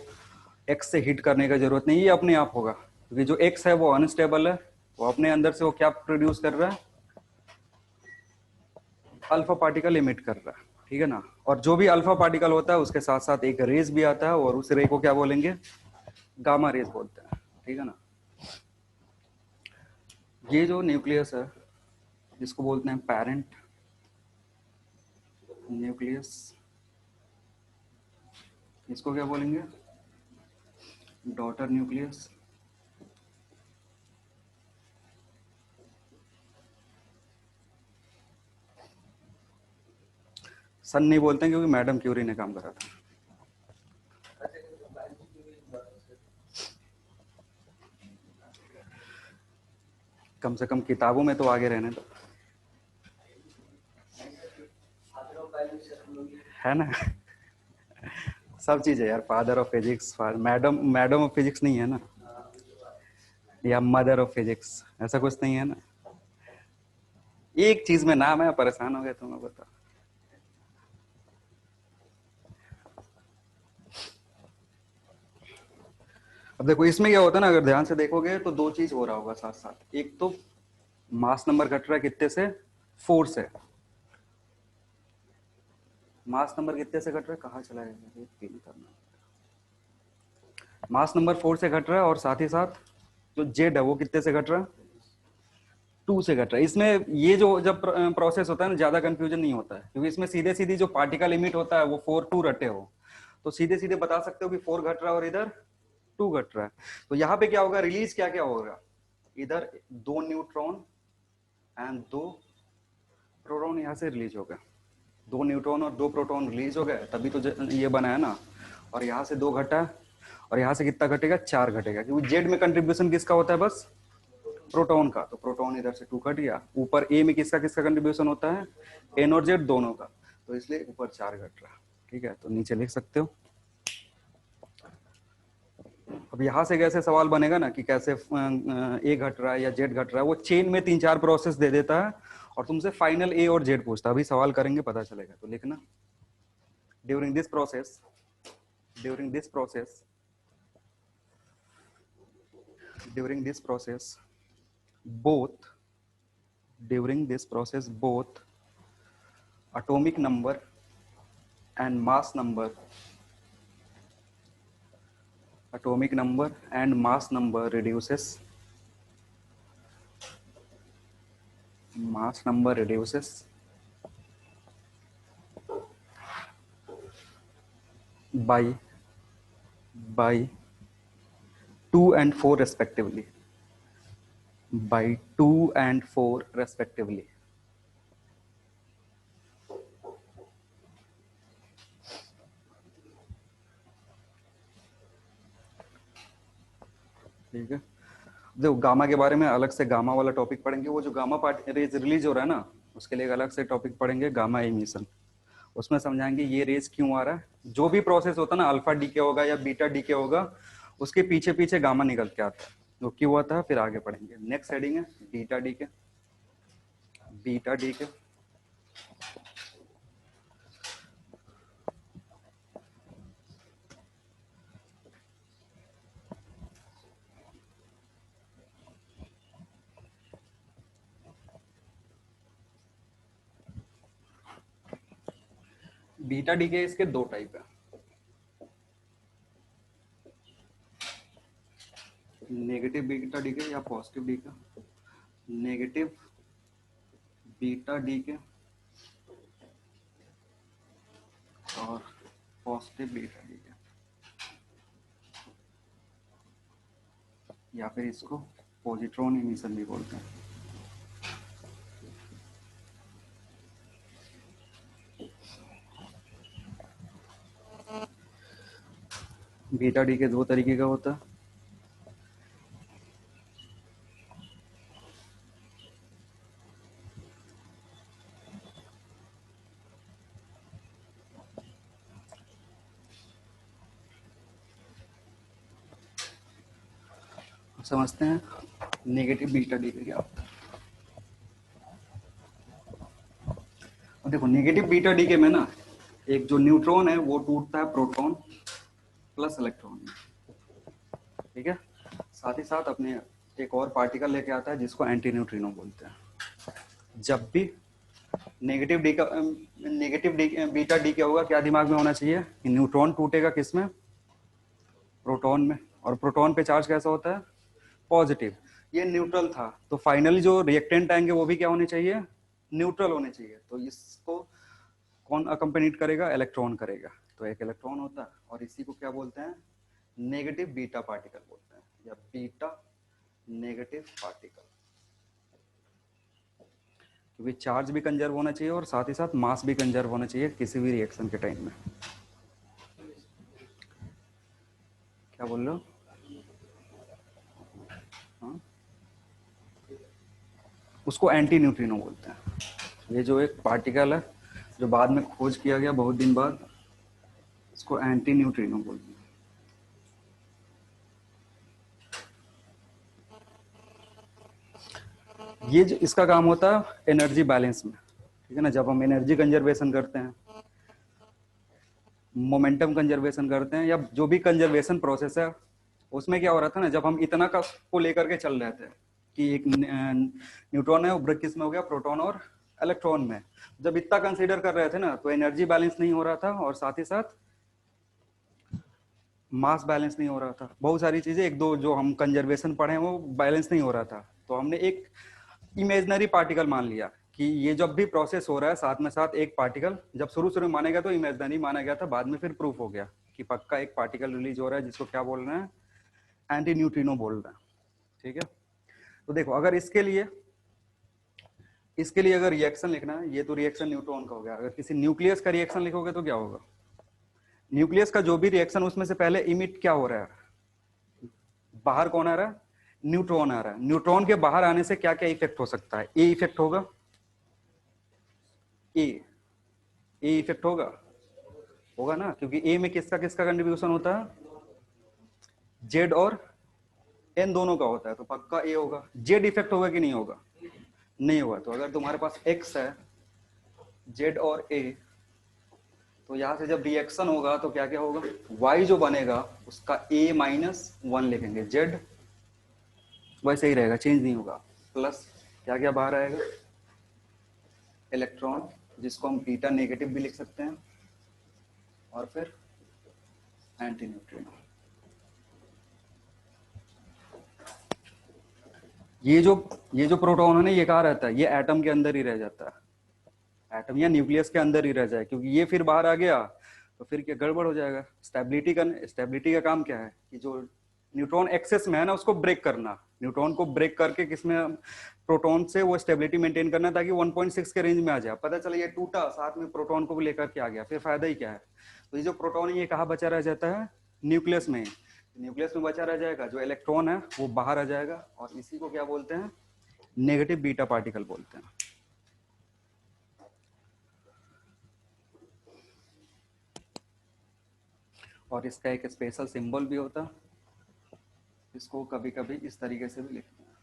एक्स से हिट करने की जरूरत नहीं, ये अपने आप होगा। क्योंकि जो एक्स है वो अनस्टेबल है, वो अपने अंदर से वो क्या प्रोड्यूस कर रहा है, अल्फा पार्टिकल इमिट कर रहा है, ठीक है ना। और जो भी अल्फा पार्टिकल होता है उसके साथ साथ एक रेज भी आता है, और उस रे को क्या बोलेंगे, गामा रेज बोलते हैं, ठीक है ना। ये जो न्यूक्लियस है जिसको बोलते हैं पेरेंट न्यूक्लियस, इसको क्या बोलेंगे, डॉटर न्यूक्लियस। सन नहीं बोलते हैं क्योंकि मैडम क्यूरी ने काम करा था। कम से कम किताबों में तो आगे रहने दो, है ना। सब चीज है यार, father of physics, madam madam of physics नहीं है ना, या मदर ऑफ फिजिक्स, ऐसा कुछ नहीं है ना। एक चीज में नाम है, परेशान हो गए तुम लोग, बताओ। अब देखो इसमें क्या होता है ना, अगर ध्यान से देखोगे तो दो चीज हो रहा होगा साथ साथ। एक तो मास नंबर घट रहा है कितने से, 4 से। मास नंबर कितने से घट रहा है, कहाँ चला गया, मास नंबर 4 से घट रहा है, और साथ ही साथ जो जेड है वो कितने से घट रहा है, 2 से घट रहा है। इसमें ये जो जब प्रोसेस होता है ना, ज्यादा कंफ्यूजन नहीं होता है, क्योंकि इसमें सीधे सीधी जो पार्टिकल इमिट होता है वो 4 2 रटे हो, तो सीधे सीधे बता सकते हो कि 4 घट रहा है और इधर 2 घट रहा है। तो यहाँ पे क्या होगा, रिलीज क्या क्या होगा, इधर 2 न्यूट्रॉन एंड 2 प्रोटॉन यहाँ से रिलीज हो गए, 2 न्यूट्रॉन और 2 प्रोटॉन रिलीज हो गए, तभी तो ये बना है ना। और यहाँ से 2 घटा, और यहाँ से कितना घटेगा, 4 घटेगा, क्योंकि जेड में कंट्रीब्यूशन किसका होता है, बस प्रोटॉन का। तो प्रोटॉन इधर से 2 घट गया, ऊपर ए में किसका किसका कंट्रीब्यूशन होता है, एन और जेड दोनों का, तो इसलिए ऊपर 4 घट रहा, ठीक है। तो नीचे लिख सकते हो। अब यहाँ से कैसे सवाल बनेगा ना कि कैसे ए घट रहा है या जेड घट रहा है, वो चेन में 3 4 प्रोसेस दे देता है और तुमसे फाइनल ए और जेड पूछता है। अभी सवाल करेंगे पता चलेगा, तो लिखना, during this process, during this process, during this process both, during this process both atomic number and mass number, atomic number and mass number reduces, mass number reduces by 2 and 4 respectively, by 2 and 4 respectively। ठीक है। देखो gamma के बारे में अलग से gamma वाला topic पढ़ेंगे, वो जो गामा पार्ट रेज रिलीज हो रहा है ना, उसके लिए एक अलग से टॉपिक पढ़ेंगे, गामा एमिशन। उसमें समझाएंगे ये रेज क्यों आ रहा है। जो भी प्रोसेस होता है ना, अल्फा डीके होगा या बीटा डीके होगा, उसके पीछे पीछे गामा निकल के आता है, वो क्यों आता है फिर आगे पढ़ेंगे। नेक्स्ट हेडिंग है beta decay, beta decay. Beta decay इसके 2 टाइप है, नेगेटिव बीटा डीके या positive decay. Negative beta decay और पॉजिटिव बीटा डीके, या फिर इसको पॉजिट्रॉन इमिशन भी बोलते हैं। बीटा डीके 2 तरीके का होता है। समझते हैं नेगेटिव बीटा डीके क्या होता है। देखो नेगेटिव बीटा डीके में ना एक जो न्यूट्रॉन है वो टूटता है प्रोटॉन प्लस इलेक्ट्रॉन में, ठीक है। साथ ही साथ अपने एक और पार्टिकल लेके आता है जिसको एंटी न्यूट्रिनो बोलते हैं। जब भी नेगेटिव बीटा डी क्या होगा, क्या दिमाग में होना चाहिए कि न्यूट्रॉन टूटेगा किसमें, प्रोटॉन में, और प्रोटॉन पे चार्ज कैसा होता है, पॉजिटिव। ये न्यूट्रल था, तो फाइनली जो रिएक्टेंट आएंगे वो भी क्या होने चाहिए, न्यूट्रल होने चाहिए। तो इसको कौन अकम्पनीड करेगा, इलेक्ट्रॉन करेगा। तो एक इलेक्ट्रॉन होता है और इसी को क्या बोलते हैं, नेगेटिव बीटा पार्टिकल बोलते हैं, या बीटा नेगेटिव पार्टिकल, क्योंकि चार्ज भी कंजर्व होना चाहिए और साथ ही साथ मास भी कंजर्व होना चाहिए किसी भी रिएक्शन के टाइम में। क्या बोल रहे हो? हाँ? उसको एंटी न्यूट्रिनो बोलते हैं। ये जो एक पार्टिकल है जो बाद में खोज किया गया बहुत दिन बाद, इसको एंटी न्यूट्रिनो बोलते हैं। ये जो इसका काम होता है एनर्जी बैलेंस में, ठीक है ना। जब हम एनर्जी कंजर्वेशन करते हैं, मोमेंटम कंजर्वेशन करते हैं, या जो भी कंजर्वेशन प्रोसेस है, उसमें क्या हो रहा था ना, जब हम इतना का को लेकर के चल रहे थे कि एक न्यूट्रॉन है वो ब्रेक किस में हो गया, प्रोटॉन और इलेक्ट्रॉन में। जब इतना कंसीडर कर रहे थे ना, तो एनर्जी बैलेंस नहीं हो रहा था और साथ ही साथ मास बैलेंस नहीं हो रहा था। बहुत सारी चीजें, एक दो जो हम कंजर्वेशन पढ़े हैं वो बैलेंस नहीं हो रहा था। तो हमने एक इमेजनरी पार्टिकल मान लिया कि ये जब भी प्रोसेस हो रहा है साथ में साथ एक पार्टिकल, जब शुरू शुरू में माना गया तो इमेजनरी माना गया था, बाद में फिर प्रूफ हो गया कि पक्का एक पार्टिकल रिलीज हो रहा है जिसको क्या बोल रहे हैं, एंटी न्यूट्रिनो बोल रहे हैं, ठीक है। तो देखो अगर इसके लिए अगर रिएक्शन लिखना है, ये तो रिएक्शन न्यूट्रॉन का हो गया। अगर किसी न्यूक्लियस का रिएक्शन लिखोगे तो क्या होगा, न्यूक्लियस का जो भी रिएक्शन उसमें से पहले इमिट क्या हो रहा है, बाहर कौन आ रहा है, न्यूट्रॉन आ रहा है। न्यूट्रॉन के बाहर आने से क्या क्या इफेक्ट हो सकता है, ए इफेक्ट होगा, ए इफेक्ट होगा ना, क्योंकि ए में किसका किसका कंट्रीब्यूशन होता है, जेड और एन दोनों का होता है, तो पक्का ए होगा। जेड इफेक्ट होगा कि नहीं होगा, नहीं होगा। तो अगर तुम्हारे पास एक्स है, जेड और ए, तो यहां से जब रिएक्शन होगा तो क्या क्या होगा, वाई जो बनेगा उसका A-1 लिखेंगे, जेड वैसे ही रहेगा, चेंज नहीं होगा, प्लस क्या क्या बाहर आएगा, इलेक्ट्रॉन, जिसको हम बीटा नेगेटिव भी लिख सकते हैं, और फिर एंटी न्यूट्रिनो। ये जो प्रोटॉन है ना, ये कहाँ रहता है, ये एटम के अंदर ही रह जाता है, एटम या न्यूक्लियस के अंदर ही रह जाए, क्योंकि ये फिर बाहर आ गया तो फिर क्या गड़बड़ हो जाएगा। स्टेबिलिटी का काम क्या है कि जो न्यूट्रॉन एक्सेस में है ना उसको ब्रेक करना, न्यूट्रॉन को ब्रेक करके किसमें, प्रोटॉन से वो स्टेबिलिटी मेंटेन करना, ताकि 1.6 के रेंज में आ जाए। पता चला ये टूटा, साथ में प्रोटॉन को भी लेकर के आ गया, फिर फायदा ही क्या है। तो ये जो प्रोटॉन है ये कहाँ बचा रह जाता है, न्यूक्लियस में। न्यूक्लियस में बचा रह जाएगा, जो इलेक्ट्रॉन है वो बाहर आ जाएगा, और इसी को क्या बोलते हैं, नेगेटिव बीटा पार्टिकल बोलते हैं। और इसका एक स्पेशल सिंबल भी होता है, इसको कभी कभी इस तरीके से भी लिखते हैं।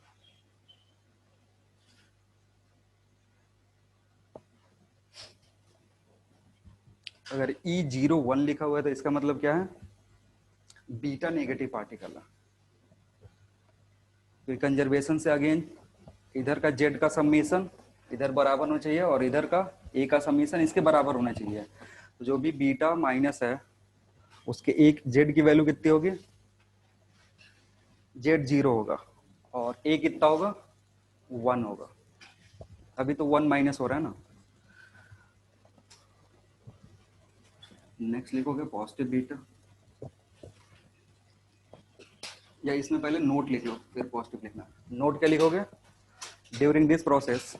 अगर E01 लिखा हुआ है तो इसका मतलब क्या है, बीटा नेगेटिव पार्टिकल है। तो कंजर्वेशन से अगेन इधर का जेड का समीशन इधर बराबर होना चाहिए, और इधर का ए का समीशन इसके बराबर होना चाहिए। तो जो भी बीटा माइनस है उसके एक जेड की वैल्यू कितनी होगी, जेड 0 होगा, और ए कितना होगा, 1 होगा। अभी तो 1 माइनस हो रहा है ना। नेक्स्ट लिखोगे पॉजिटिव बीटा, या इसमें पहले नोट लिख लो फिर पॉजिटिव लिखना। नोट क्या लिखोगे, during this process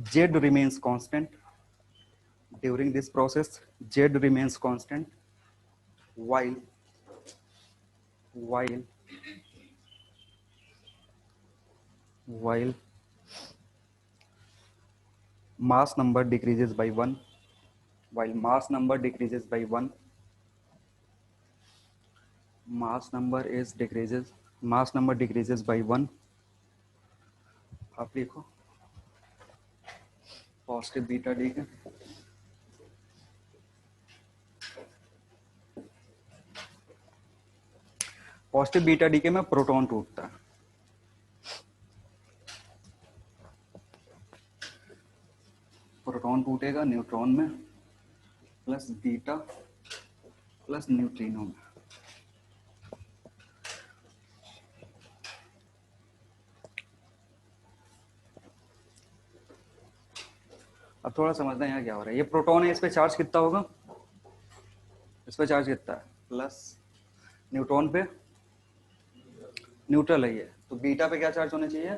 z remains constant, during this process z remains constant while mass number decreases by 1, while mass number decreases by 1, mass number decreases by 1, आप लिखो पॉजिटिव बीटा डी के, positive beta D के में proton टूटता है, proton टूटेगा neutron में plus beta plus neutrino में। अब थोड़ा समझना है यहाँ क्या हो रहा है। ये प्रोटॉन है, इस पे चार्ज कितना होगा, इस पे चार्ज कितना है प्लस, न्यूट्रॉन पे न्यूट्रल है ये, तो बीटा पे क्या चार्ज होना चाहिए,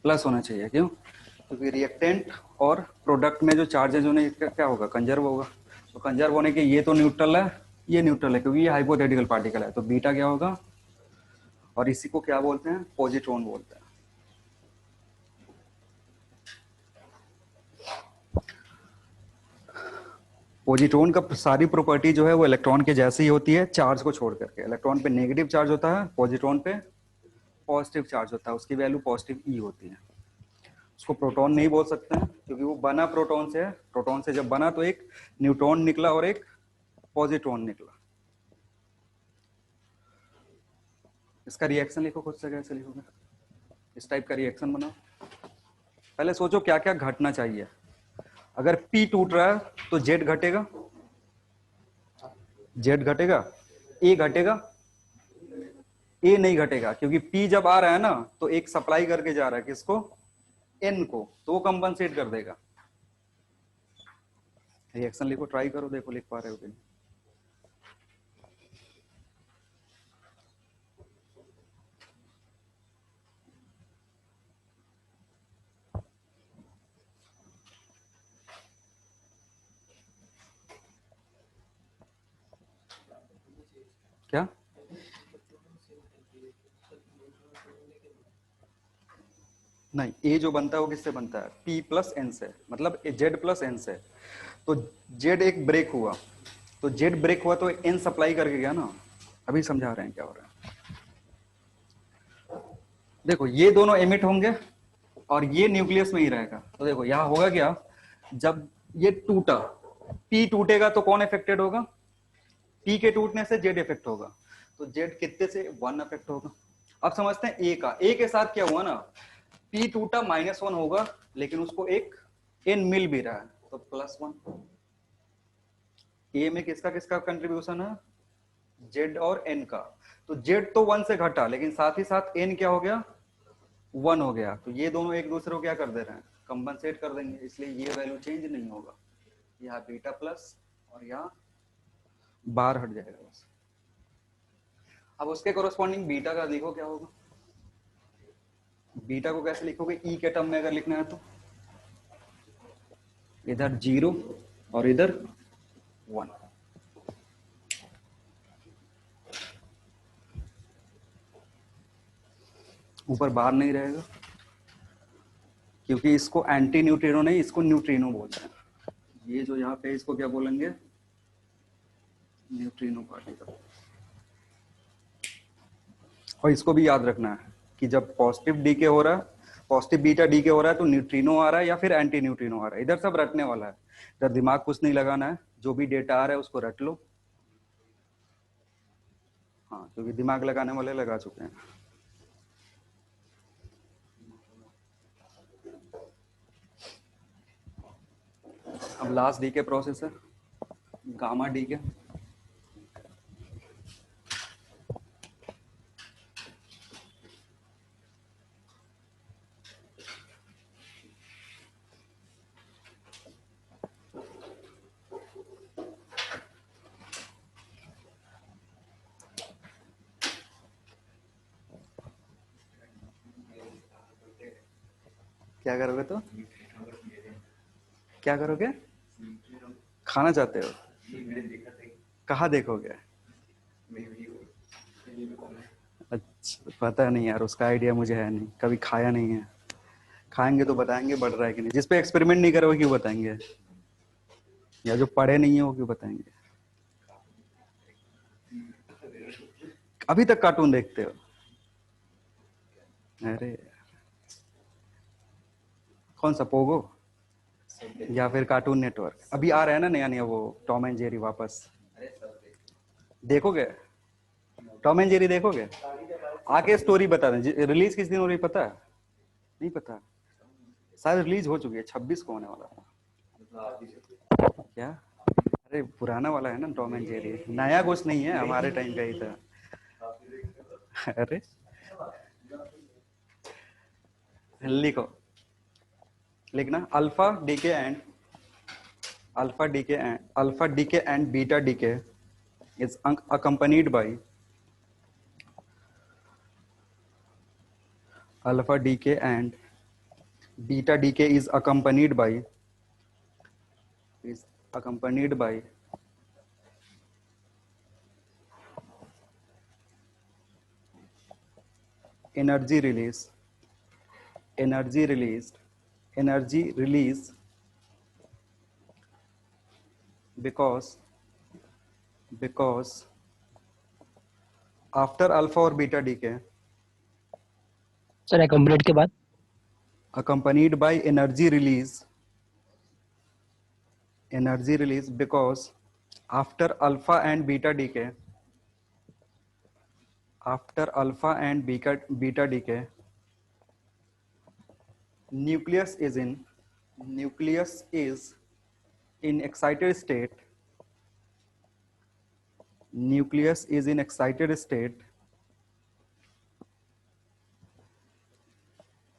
प्लस होना चाहिए। क्यों, क्योंकि रिएक्टेंट और प्रोडक्ट में जो चार्जेज होने क्या होगा, कंजर्व होगा। तो कंजर्व होने के ये तो न्यूट्रल है, ये न्यूट्रल है, क्योंकि ये हाइपोथेटिकल पार्टिकल है, तो बीटा क्या होगा, और इसी को क्या बोलते हैं, पॉजिट्रॉन बोलते हैं। पॉजिट्रॉन का सारी प्रॉपर्टी जो है वो इलेक्ट्रॉन के जैसी ही होती है, चार्ज को छोड़ करके। इलेक्ट्रॉन पे नेगेटिव चार्ज होता है, पॉजिट्रॉन पे पॉजिटिव चार्ज होता है, उसकी वैल्यू पॉजिटिव ई होती है। उसको प्रोटॉन नहीं बोल सकते हैं क्योंकि वो बना प्रोटॉन से है। प्रोटॉन से जब बना तो एक न्यूट्रॉन निकला और एक पॉजिट्रॉन निकला। इसका रिएक्शन लिखो खुद से, कैसे लिखोगे, इस टाइप का रिएक्शन बनाओ। पहले सोचो क्या क्या घटना चाहिए। अगर P टूट रहा है तो Z घटेगा, Z घटेगा, A घटेगा, A नहीं घटेगा, क्योंकि P जब आ रहा है ना तो एक सप्लाई करके जा रहा है, किसको, N को, तो वो कंपनसेट कर देगा। रिएक्शन लिखो, ट्राई करो, देखो लिख पा रहे हो कि नहीं। क्या, नहीं, ए जो बनता है वो किससे बनता है, P प्लस एन से, मतलब Z प्लस एन से। तो Z एक ब्रेक हुआ, तो Z ब्रेक हुआ तो N सप्लाई करके गया ना। अभी समझा रहे हैं क्या हो रहा है। देखो ये दोनों एमिट होंगे और ये न्यूक्लियस में ही रहेगा। तो देखो यहां होगा क्या, जब ये टूटा, P टूटेगा तो कौन इफेक्टेड होगा, P के टूटने से Z इफेक्ट होगा, तो Z कितने से 1 इफेक्ट होगा। अब समझते हैं A का, A के साथ क्या हुआ ना, P टूटा -1 होगा, लेकिन उसको एक N मिल भी रहा है, तो +1। A में किसका किसका कंट्रीब्यूशन है, Z और N का। तो Z तो 1 से घटा, लेकिन साथ ही साथ N क्या हो गया, 1 हो गया। तो ये दोनों एक दूसरे को क्या कर दे रहे हैं, कंपनसेट कर देंगे, इसलिए ये वैल्यू चेंज नहीं होगा। यहाँ बीटा प्लस और यहाँ बार हट जाएगा बस। अब उसके कोरस्पॉन्डिंग बीटा का देखो क्या होगा। बीटा को कैसे लिखोगे, ई के टर्म में अगर लिखना है तो इधर 0 और इधर 1। ऊपर बार नहीं रहेगा, क्योंकि इसको एंटी न्यूट्रिनो नहीं, इसको न्यूट्रिनो बोलते हैं। ये जो यहाँ पे इसको क्या बोलेंगे, न्यूट्रिनो पार्टिकल। और इसको भी याद रखना है कि जब पॉजिटिव डीके हो रहा है, पॉजिटिव बीटा डीके हो रहा है, तो न्यूट्रिनो आ रहा है या फिर एंटी न्यूट्रिनो आ रहा है। इधर सब रटने वाला है, इधर दिमाग कुछ नहीं लगाना है, जो भी डेटा आ रहा है उसको रट लो। हाँ, क्योंकि दिमाग लगाने वाले लगा चुके हैं। अब लास्ट डीके प्रोसेस है गामा डीके। क्या करोगे, तो क्या करोगे, खाना चाहते हो, कहाँ देखोगे, अच्छा पता नहीं यार, उसका आइडिया मुझे है नहीं, कभी खाया नहीं है। खाएंगे तो बताएंगे बढ़ रहा है कि नहीं। जिस पे एक्सपेरिमेंट नहीं करोगे क्यों बताएंगे, या जो पढ़े नहीं है वो क्यों बताएंगे। अभी तक कार्टून देखते हो, अरे कौन सा, पोगो या फिर कार्टून नेटवर्क? अभी आ रहा है ना नया नया वो टॉम एंड जेरी वापस, देखोगे? टॉम एंड जेरी देखोगे? आके स्टोरी बता दें, रिलीज किस दिन हो रही पता है? नहीं पता, शायद रिलीज हो चुकी है, 26 को होने वाला था क्या? अरे पुराना वाला है ना टॉम एंड जेरी, नया कुछ नहीं है, हमारे टाइम का ही था। अरे लिखो, लिखना alpha decay and beta decay is accompanied by alpha decay and beta decay is accompanied by energy release energy released energy release because after alpha or beta decay sir accumulate के बाद accompanied by energy release because after alpha and beta decay nucleus is in excited state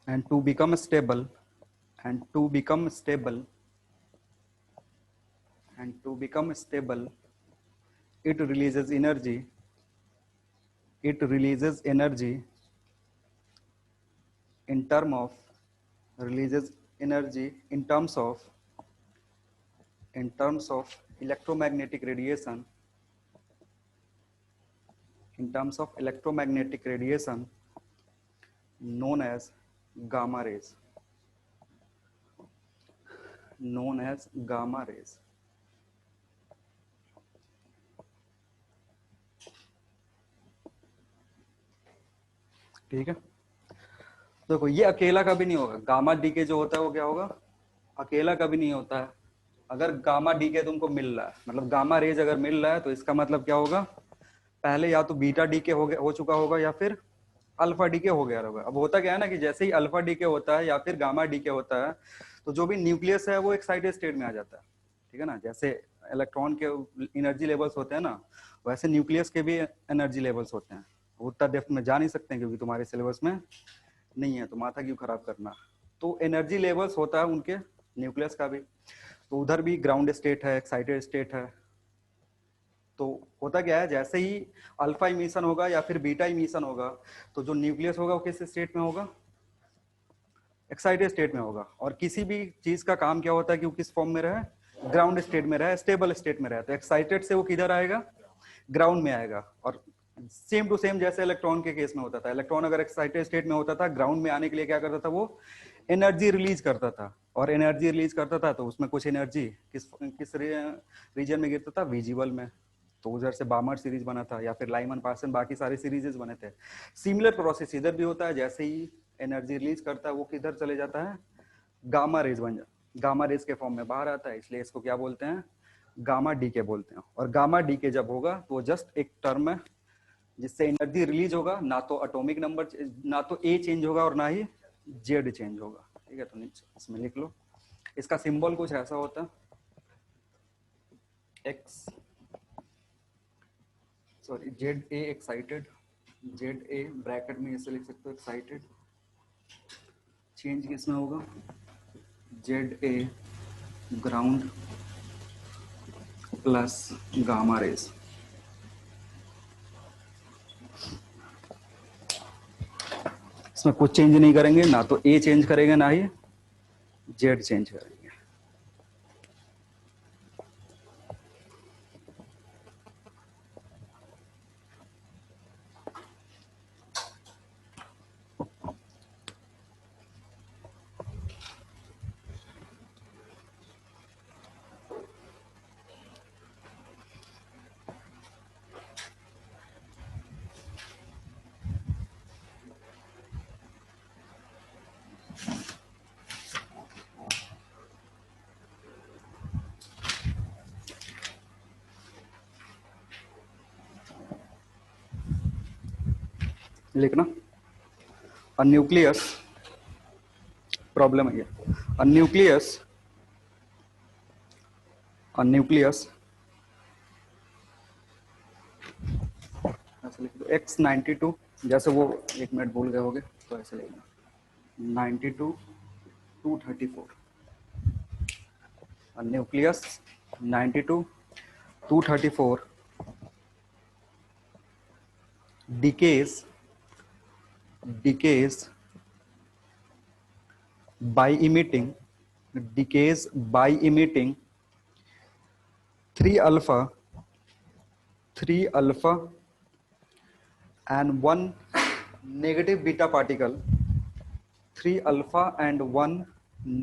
and to become stable it releases energy in terms of electromagnetic radiation known as gamma rays ठीक है। देखो ये अकेला कभी नहीं होगा, gamma DK जो होता है वो क्या होगा, अकेला कभी नहीं होता है। अगर गामा डीके तुमको मिल रहा है, मतलब गामा रेज अगर मिल रहा है, तो इसका मतलब क्या होगा, पहले या तो बीटा डीके हो चुका होगा या फिर अल्फा डीके हो गया होगा। अब होता क्या है ना कि जैसे ही अल्फा डीके होता है या फिर गामा डीके होता है, तो जो भी न्यूक्लियस है वो एक्साइटेड स्टेट में आ जाता है, ठीक है ना। जैसे इलेक्ट्रॉन के एनर्जी लेवल्स होते हैं ना, वैसे न्यूक्लियस के भी एनर्जी लेवल्स होते हैं। उतना डेप्थ में जा नहीं सकते हैं क्योंकि तुम्हारे सिलेबस में नहीं है, तो माथा क्यों खराब करना। तो एनर्जी लेवल्स होता है उनके न्यूक्लियस का भी, तो उधर भी ग्राउंड स्टेट है, एक्साइटेड स्टेट है। तो होता क्या है, जैसे ही अल्फा इमिशन होगा या फिर बीटा इमिशन होगा, तो जो न्यूक्लियस होगा वो किस स्टेट में होगा, एक्साइटेड स्टेट में होगा। और किसी भी चीज का काम क्या होता है कि वो किस फॉर्म में रहे, ग्राउंड स्टेट में रहे, स्टेबल स्टेट में रहे। तो एक्साइटेड से वो किधर आएगा, ग्राउंड में आएगा। और सेम टू सेम जैसे इलेक्ट्रॉन के केस में होता था, इलेक्ट्रॉन अगर एक्साइटेड स्टेट में होता था, ग्राउंड में आने के लिए क्या करता था, वो एनर्जी रिलीज करता था। और एनर्जी रिलीज करता था तो उसमें कुछ एनर्जी किस रीजन में गिरता था, विजिबल में। तो उधर से बामर सीरीज बना था, या फिर लाइमन पार्सन, बाकी सारे सीरीजेस बने थे। सिमिलर प्रोसेस इधर भी होता है, जैसे ही एनर्जी रिलीज करता है वो किधर चले जाता है, गामा रेज बन जाता, गामा रेज के फॉर्म में बाहर आता है। इसलिए इसको क्या बोलते हैं, गामा डीके बोलते हैं। और गामा डीके जब होगा तो वो जस्ट एक टर्म है जिससे एनर्जी रिलीज होगा, ना तो एटॉमिक नंबर, ना तो ए चेंज होगा और ना ही जेड चेंज होगा, ठीक है। तो इसमें लिख लो, इसका सिंबल कुछ ऐसा होता है, x sorry Z A excited, Z A bracket में ऐसे लिख सकते हो एक्साइटेड। चेंज किसमें होगा, Z A ground plus gamma rays. इसमें कुछ चेंज नहीं करेंगे, ना तो ए चेंज करेंगे ना ही जेड चेंज करेंगे। लिखना a nucleus प्रॉब्लम है ये a nucleus ऐसे लिख दो X92 जैसे वो 1 मिनट भूल गए होगे तो ऐसे लिखना 92 234 a nucleus 92 234 decays by emitting 3 alpha and 1 negative beta particle 3 alpha and 1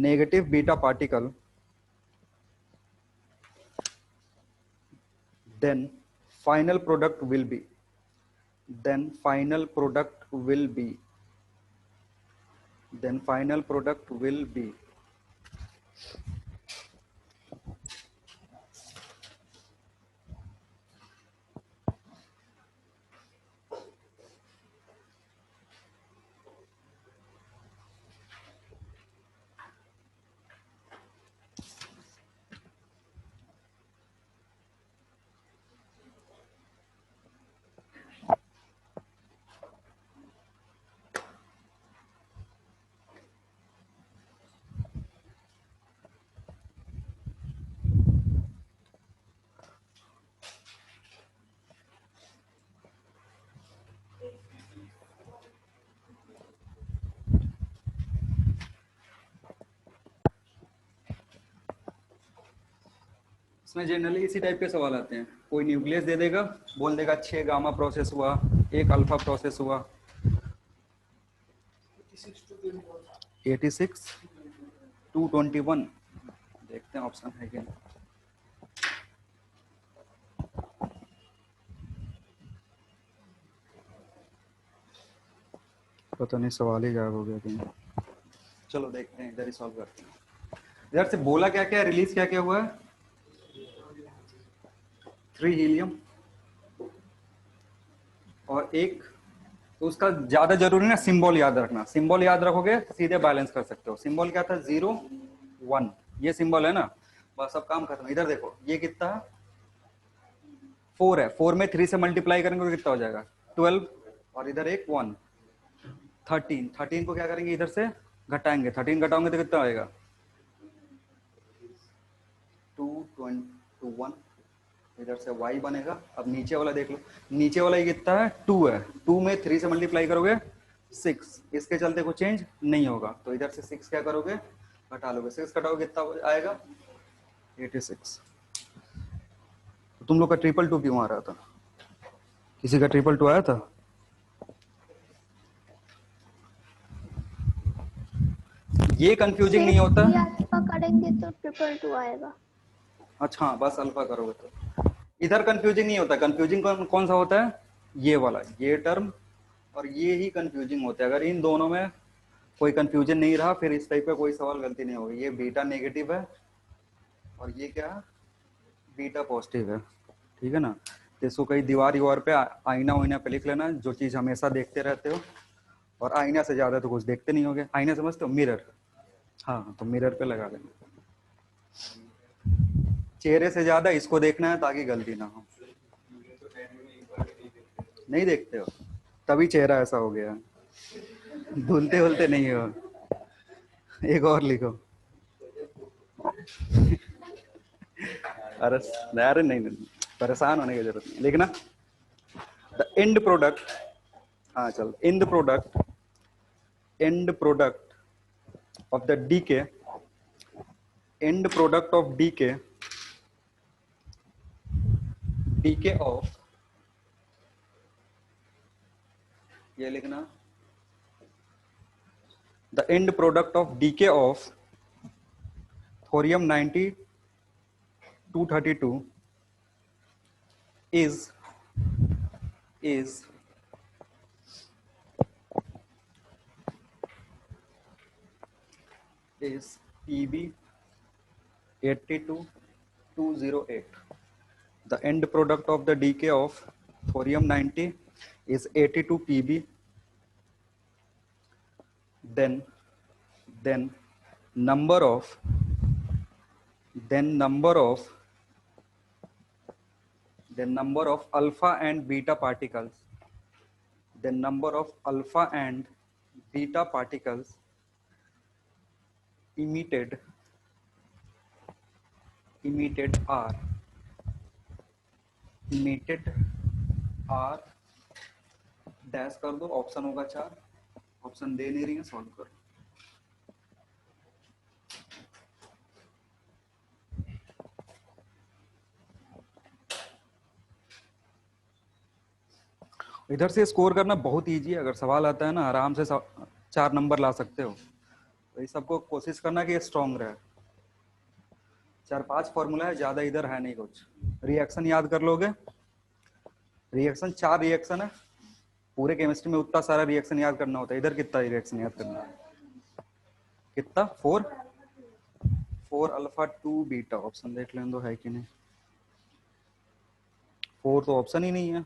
negative beta particle, then final product will be इसमें जनरली इसी टाइप के सवाल आते हैं। कोई न्यूक्लियस दे देगा, बोल देगा 6 गामा प्रोसेस हुआ, 1 अल्फा प्रोसेस हुआ, 86 221 देखते हैं ऑप्शन है क्या। पता नहीं सवाल ही गायब हो गया कहीं। चलो देखते हैं, इधर ही सॉल्व करते हैं। इधर से बोला क्या क्या, रिलीज क्या क्या हुआ है, 3 हीलियम और 1, तो उसका ज्यादा जरूरी ना सिंबल याद रखना। सिंबल याद रखोगे तो सीधे बैलेंस कर सकते हो। सिंबल क्या था, 0 1, ये सिंबल है ना, बस सब काम खत्म। इधर देखो ये कितना है, 4 है, 4 में 3 से मल्टीप्लाई करेंगे तो कितना हो जाएगा 12, और इधर एक 1 13 को क्या करेंगे, इधर से घटाएंगे, 13 घटाओगे तो कितना आएगा 221, इधर से y बनेगा। अब नीचे वाला देख लो, नीचे वाला ये कितना है 2 है, 2 में 3 से मल्टीप्लाई करोगे 6, इसके चलते कुछ चेंज नहीं होगा, तो इधर से 6 क्या करोगे घटा लोगे, 6 घटाओगे कितना आएगा 86। तो तुम लोग का 222 क्यों आ रहा था, किसी का 222 आया था? ये कंफ्यूजिंग नहीं होता। अल्फा करेंगे तो 222 आएगा। अच्छा बस अल्फा करोगे तो इधर कंफ्यूजिंग नहीं होता। कंफ्यूजिंग कौन सा होता है, ये वाला, ये टर्म और ये ही कंफ्यूजिंग होता है। अगर इन दोनों में कोई कंफ्यूजन नहीं रहा फिर इस टाइप का कोई सवाल गलती नहीं होगी। ये बीटा नेगेटिव है और ये क्या है बीटा पॉजिटिव है, ठीक है ना। तो इसको कहीं दीवार पे आईना वाइना पे लिख लेना, जो चीज हमेशा देखते रहते हो, और आईना से ज्यादा तो कुछ देखते नहीं होगे। आईना समझते हो, मिरर, हाँ तो मिरर पे लगा लेना। चेहरे से ज्यादा इसको देखना है ताकि गलती ना हो। नहीं देखते हो तभी चेहरा ऐसा हो गया, धुलते धुलते नहीं हो। एक और लिखो। अरे नहीं, परेशान होने की जरूरत नहीं, लिखना द एंड प्रोडक्ट, हाँ चल, end product of the decay, end product of decay of, ये लिखना, the end product of decay of thorium 90 232 is PB 82208. The end product of the decay of thorium 90 is 82 PB then then number of then number of alpha and beta particles, the number of alpha and beta particles emitted are dash कर दो, option होगा 4, option दे नहीं रही है, solve करो। इधर से score करना बहुत इजी है, अगर सवाल आता है ना आराम से 4 नंबर ला सकते हो। तो ये सबको कोशिश करना कि ये स्ट्रॉन्ग रहे। 4-5 फॉर्मूला है, ज्यादा इधर है नहीं कुछ। रिएक्शन याद कर लोगे, रिएक्शन 4 रिएक्शन है, पूरे केमिस्ट्री में उतना सारा रिएक्शन याद करना होता है। इधर कितना रिएक्शन याद करना है, कितना 4 अल्फा 2 बीटा। ऑप्शन देख लें दो है कि नहीं, 4 तो ऑप्शन ही नहीं है,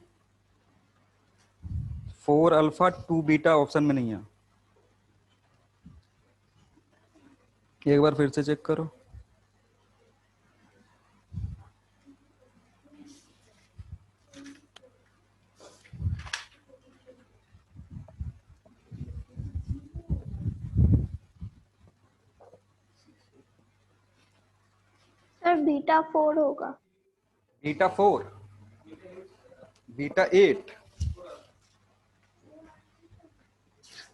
4 अल्फा 2 बीटा ऑप्शन में नहीं है। एक बार फिर से चेक करो। सर बीटा 4 होगा। Beta 4, beta 8।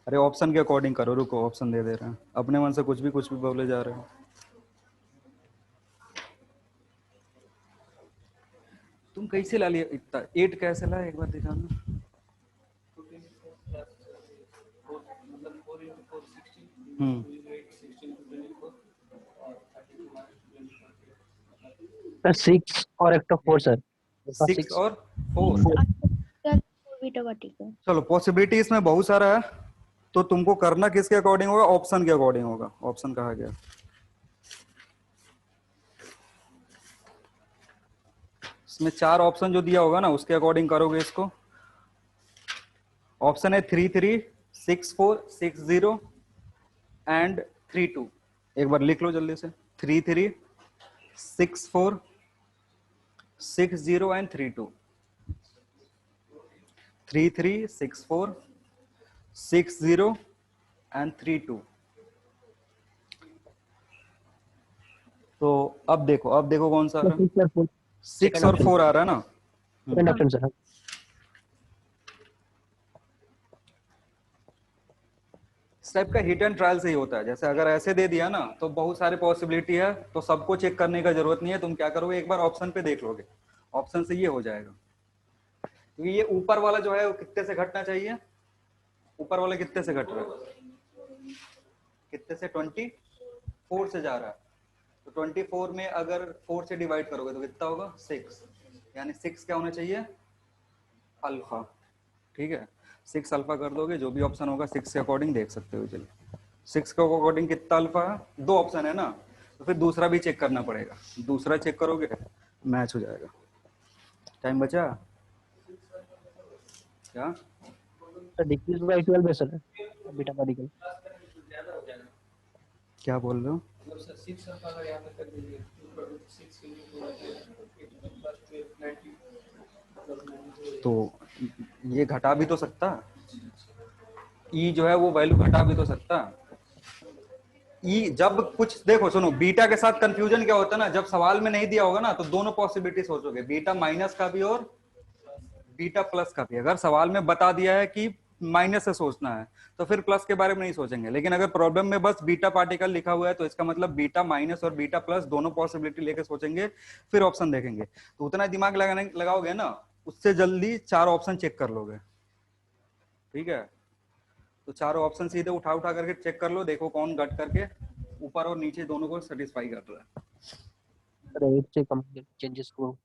अरे ऑप्शन के अकॉर्डिंग करो, रुको ऑप्शन दे दे रहे हैं, अपने मन से कुछ भी बोले जा रहे हैं। तुम कैसे ला लिया इतना, 8 कैसे ला, एक बार दिखाना। सर 6 और एक तो 4 सर। 6 और 4। Beta particle. चलो पॉसिबिलिटी इसमें बहुत सारा है, तो तुमको करना किसके अकॉर्डिंग होगा, ऑप्शन के अकॉर्डिंग होगा। ऑप्शन कहा गया, इसमें 4 ऑप्शन जो दिया होगा ना उसके अकॉर्डिंग करोगे इसको। ऑप्शन है 3 3 6 4 6 0 एंड 3 2। एक बार लिख लो जल्दी से, 3 3 6 4 6 0 एंड 3 2। 3 3 6 4 6 0 एंड 3 2। तो अब देखो कौन सा आ रहा है, 6 और 4 आ रहा है ना। Second option sir. इस टाइप का हिट एंड ट्रायल से ही होता है। जैसे अगर ऐसे दे दिया ना तो बहुत सारे पॉसिबिलिटी है, तो सबको चेक करने का जरूरत नहीं है। तुम क्या करोगे, एक बार ऑप्शन पे देख लोगे, ऑप्शन से ये हो जाएगा। तो ये ऊपर वाला जो है वो कितने से घटना चाहिए, ऊपर वाला कितने से घट रहा है, कितने से, 24 से जा रहा है। तो 24 में अगर 4 से डिवाइड करोगे तो कितना होगा, 6। यानी 6 क्या होना चाहिए, अल्फा। ठीक है, 6 अल्फा कर दोगे, जो भी ऑप्शन होगा 6 के अकॉर्डिंग देख सकते हो। चलिए 6 के अकॉर्डिंग कितना अल्फा है, 2 ऑप्शन है ना, तो फिर दूसरा भी चेक करना पड़ेगा। दूसरा चेक करोगे मैच हो जाएगा। टाइम बचा क्या, सर डिक्रीज बाय 12 है सर बीटा पार्टिकल। क्या बोल रहे हो, तो ये घटा भी तो सकता, ई जो है वो वैल्यू घटा भी तो सकता। ई जब कुछ देखो सुनो, बीटा के साथ कंफ्यूजन क्या होता है ना, जब सवाल में नहीं दिया होगा ना तो दोनों पॉसिबिलिटी सोचोगे, बीटा माइनस का भी और बीटा प्लस का भी। अगर सवाल में बता दिया है कि माइनस से सोचना है तो फिर प्लस के बारे में नहीं सोचेंगे। लेकिन अगर प्रॉब्लम में बस बीटा पार्टिकल लिखा हुआ है तो इसका मतलब बीटा माइनस और बीटा प्लस दोनों पॉसिबिलिटी लेके सोचेंगे, फिर ऑप्शन देखेंगे। तो उतना दिमाग लगाओगे ना, उससे जल्दी 4 ऑप्शन चेक कर लोगे। ठीक है, तो चारों ऑप्शन सीधे उठा करके चेक कर लो, देखो कौन घट करके ऊपर और नीचे दोनों को सेटिस्फाई कर रहा है। सर 8 से कम चेंजेस को।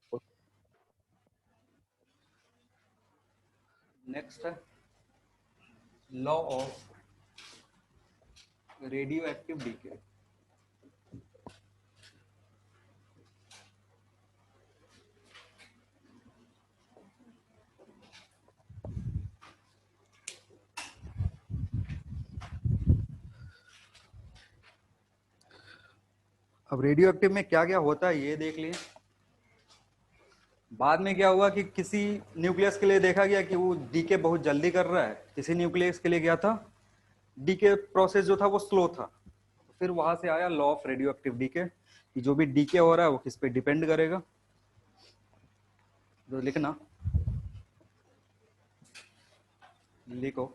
नेक्स्ट है law of radio active decay. अब रेडियो एक्टिव में क्या क्या होता है ये देख लिए। बाद में क्या हुआ कि किसी न्यूक्लियस के लिए देखा गया कि वो डीके बहुत जल्दी कर रहा है, किसी न्यूक्लियस के लिए क्या था, डीके प्रोसेस जो था वो स्लो था। तो फिर वहां से आया law of radio active decay कि जो भी डीके हो रहा है वो किस पे डिपेंड करेगा। तो लिखना, लिखो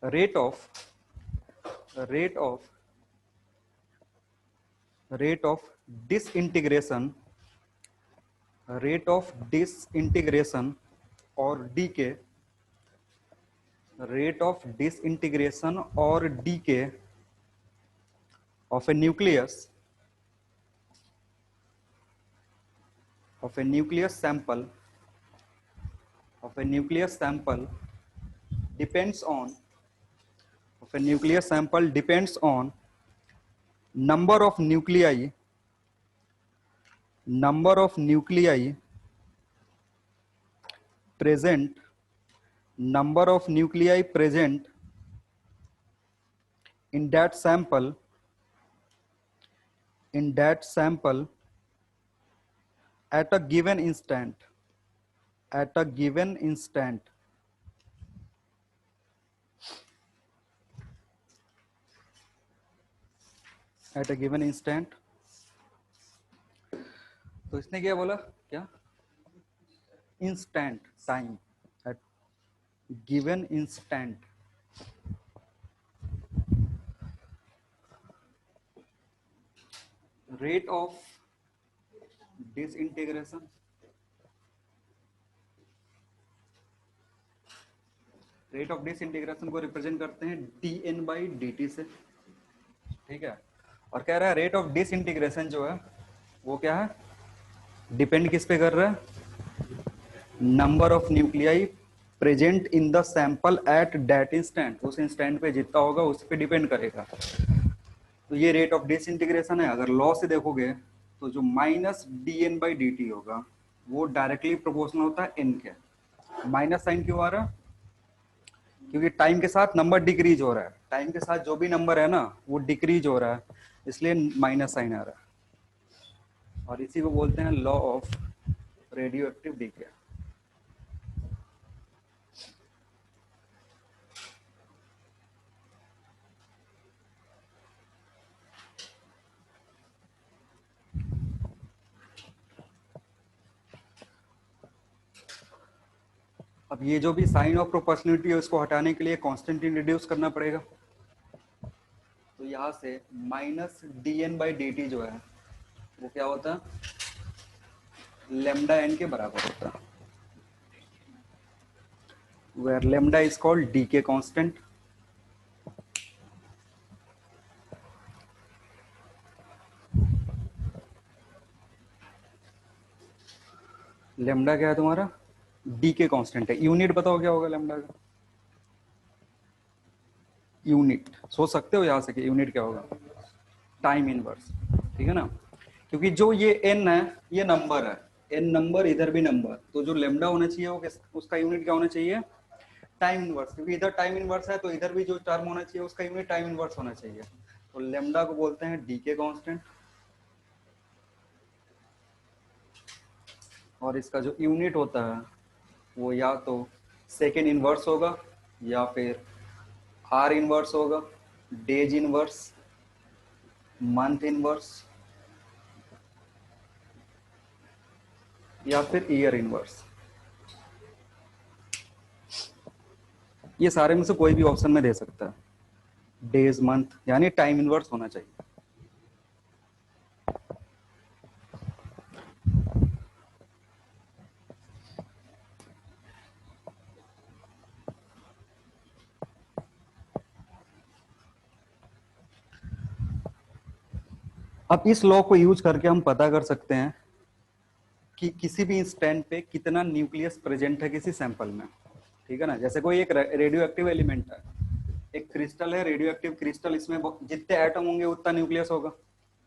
rate of rate of disintegration or decay of a nucleus sample depends on number of nuclei present in that sample at a given instant तो इसने क्या बोला, क्या instant time, at given instant. Rate of disintegration, को represent करते हैं dn/dt से, ठीक है। और कह रहा है रेट ऑफ डिसइंटीग्रेशन जो है वो क्या है, डिपेंड किस पे कर रहा है, number of nuclei present in the sample at that instant, उस इंस्टेंट पे जितना होगा उस पे डिपेंड करेगा। तो ये रेट ऑफ डिसइंटीग्रेशन है। अगर लॉ से देखोगे तो जो -dn/dt होगा वो डायरेक्टली प्रोपोर्शनल होता है n के। माइनस साइन क्यों आ रहा है, क्योंकि टाइम के साथ नंबर डिक्रीज हो रहा है, टाइम के साथ जो भी नंबर है ना वो डिक्रीज हो रहा है, इसलिए माइनस साइन आ रहा है। और इसी को बोलते हैं law of radio active decay. अब ये जो भी साइन ऑफ प्रोपोर्शनलिटी है उसको हटाने के लिए कांस्टेंट इंट्रोड्यूस करना पड़ेगा। तो यहाँ से -dn/dt जो है वो क्या होता है, लेमडा n के बराबर होता है, where lambda is called decay constant. Lambda क्या है तुम्हारा, डीके कांस्टेंट है। यूनिट बताओ क्या होगा लेमडा का, यूनिट सोच सकते हो यहाँ से कि यूनिट क्या होगा, टाइम इनवर्स, ठीक है ना। क्योंकि जो ये n है ये नंबर है, n नंबर इधर भी नंबर, तो जो लेमडा होना चाहिए वो उसका यूनिट क्या होना चाहिए, टाइम इनवर्स। क्योंकि इधर टाइम इनवर्स है तो इधर भी जो टर्म होना चाहिए उसका यूनिट टाइम इनवर्स होना चाहिए। तो लेमडा को बोलते हैं डीके कांस्टेंट, और इसका जो यूनिट होता है वो या तो सेकेंड इनवर्स होगा या फिर आर इनवर्स होगा, डेज इनवर्स, मंथ इनवर्स या फिर ईयर इनवर्स। ये सारे में से कोई भी ऑप्शन में दे सकता है, डेज मंथ, यानी टाइम इनवर्स होना चाहिए। अब इस लॉ को यूज करके हम पता कर सकते हैं कि किसी भी इंस्टेंट पे कितना न्यूक्लियस प्रेजेंट है किसी सैंपल में, ठीक है ना। जैसे कोई एक रेडियो एक्टिव एलिमेंट है, एक क्रिस्टल है रेडियो एक्टिव क्रिस्टल, इसमें जितने एटम होंगे उतना न्यूक्लियस होगा,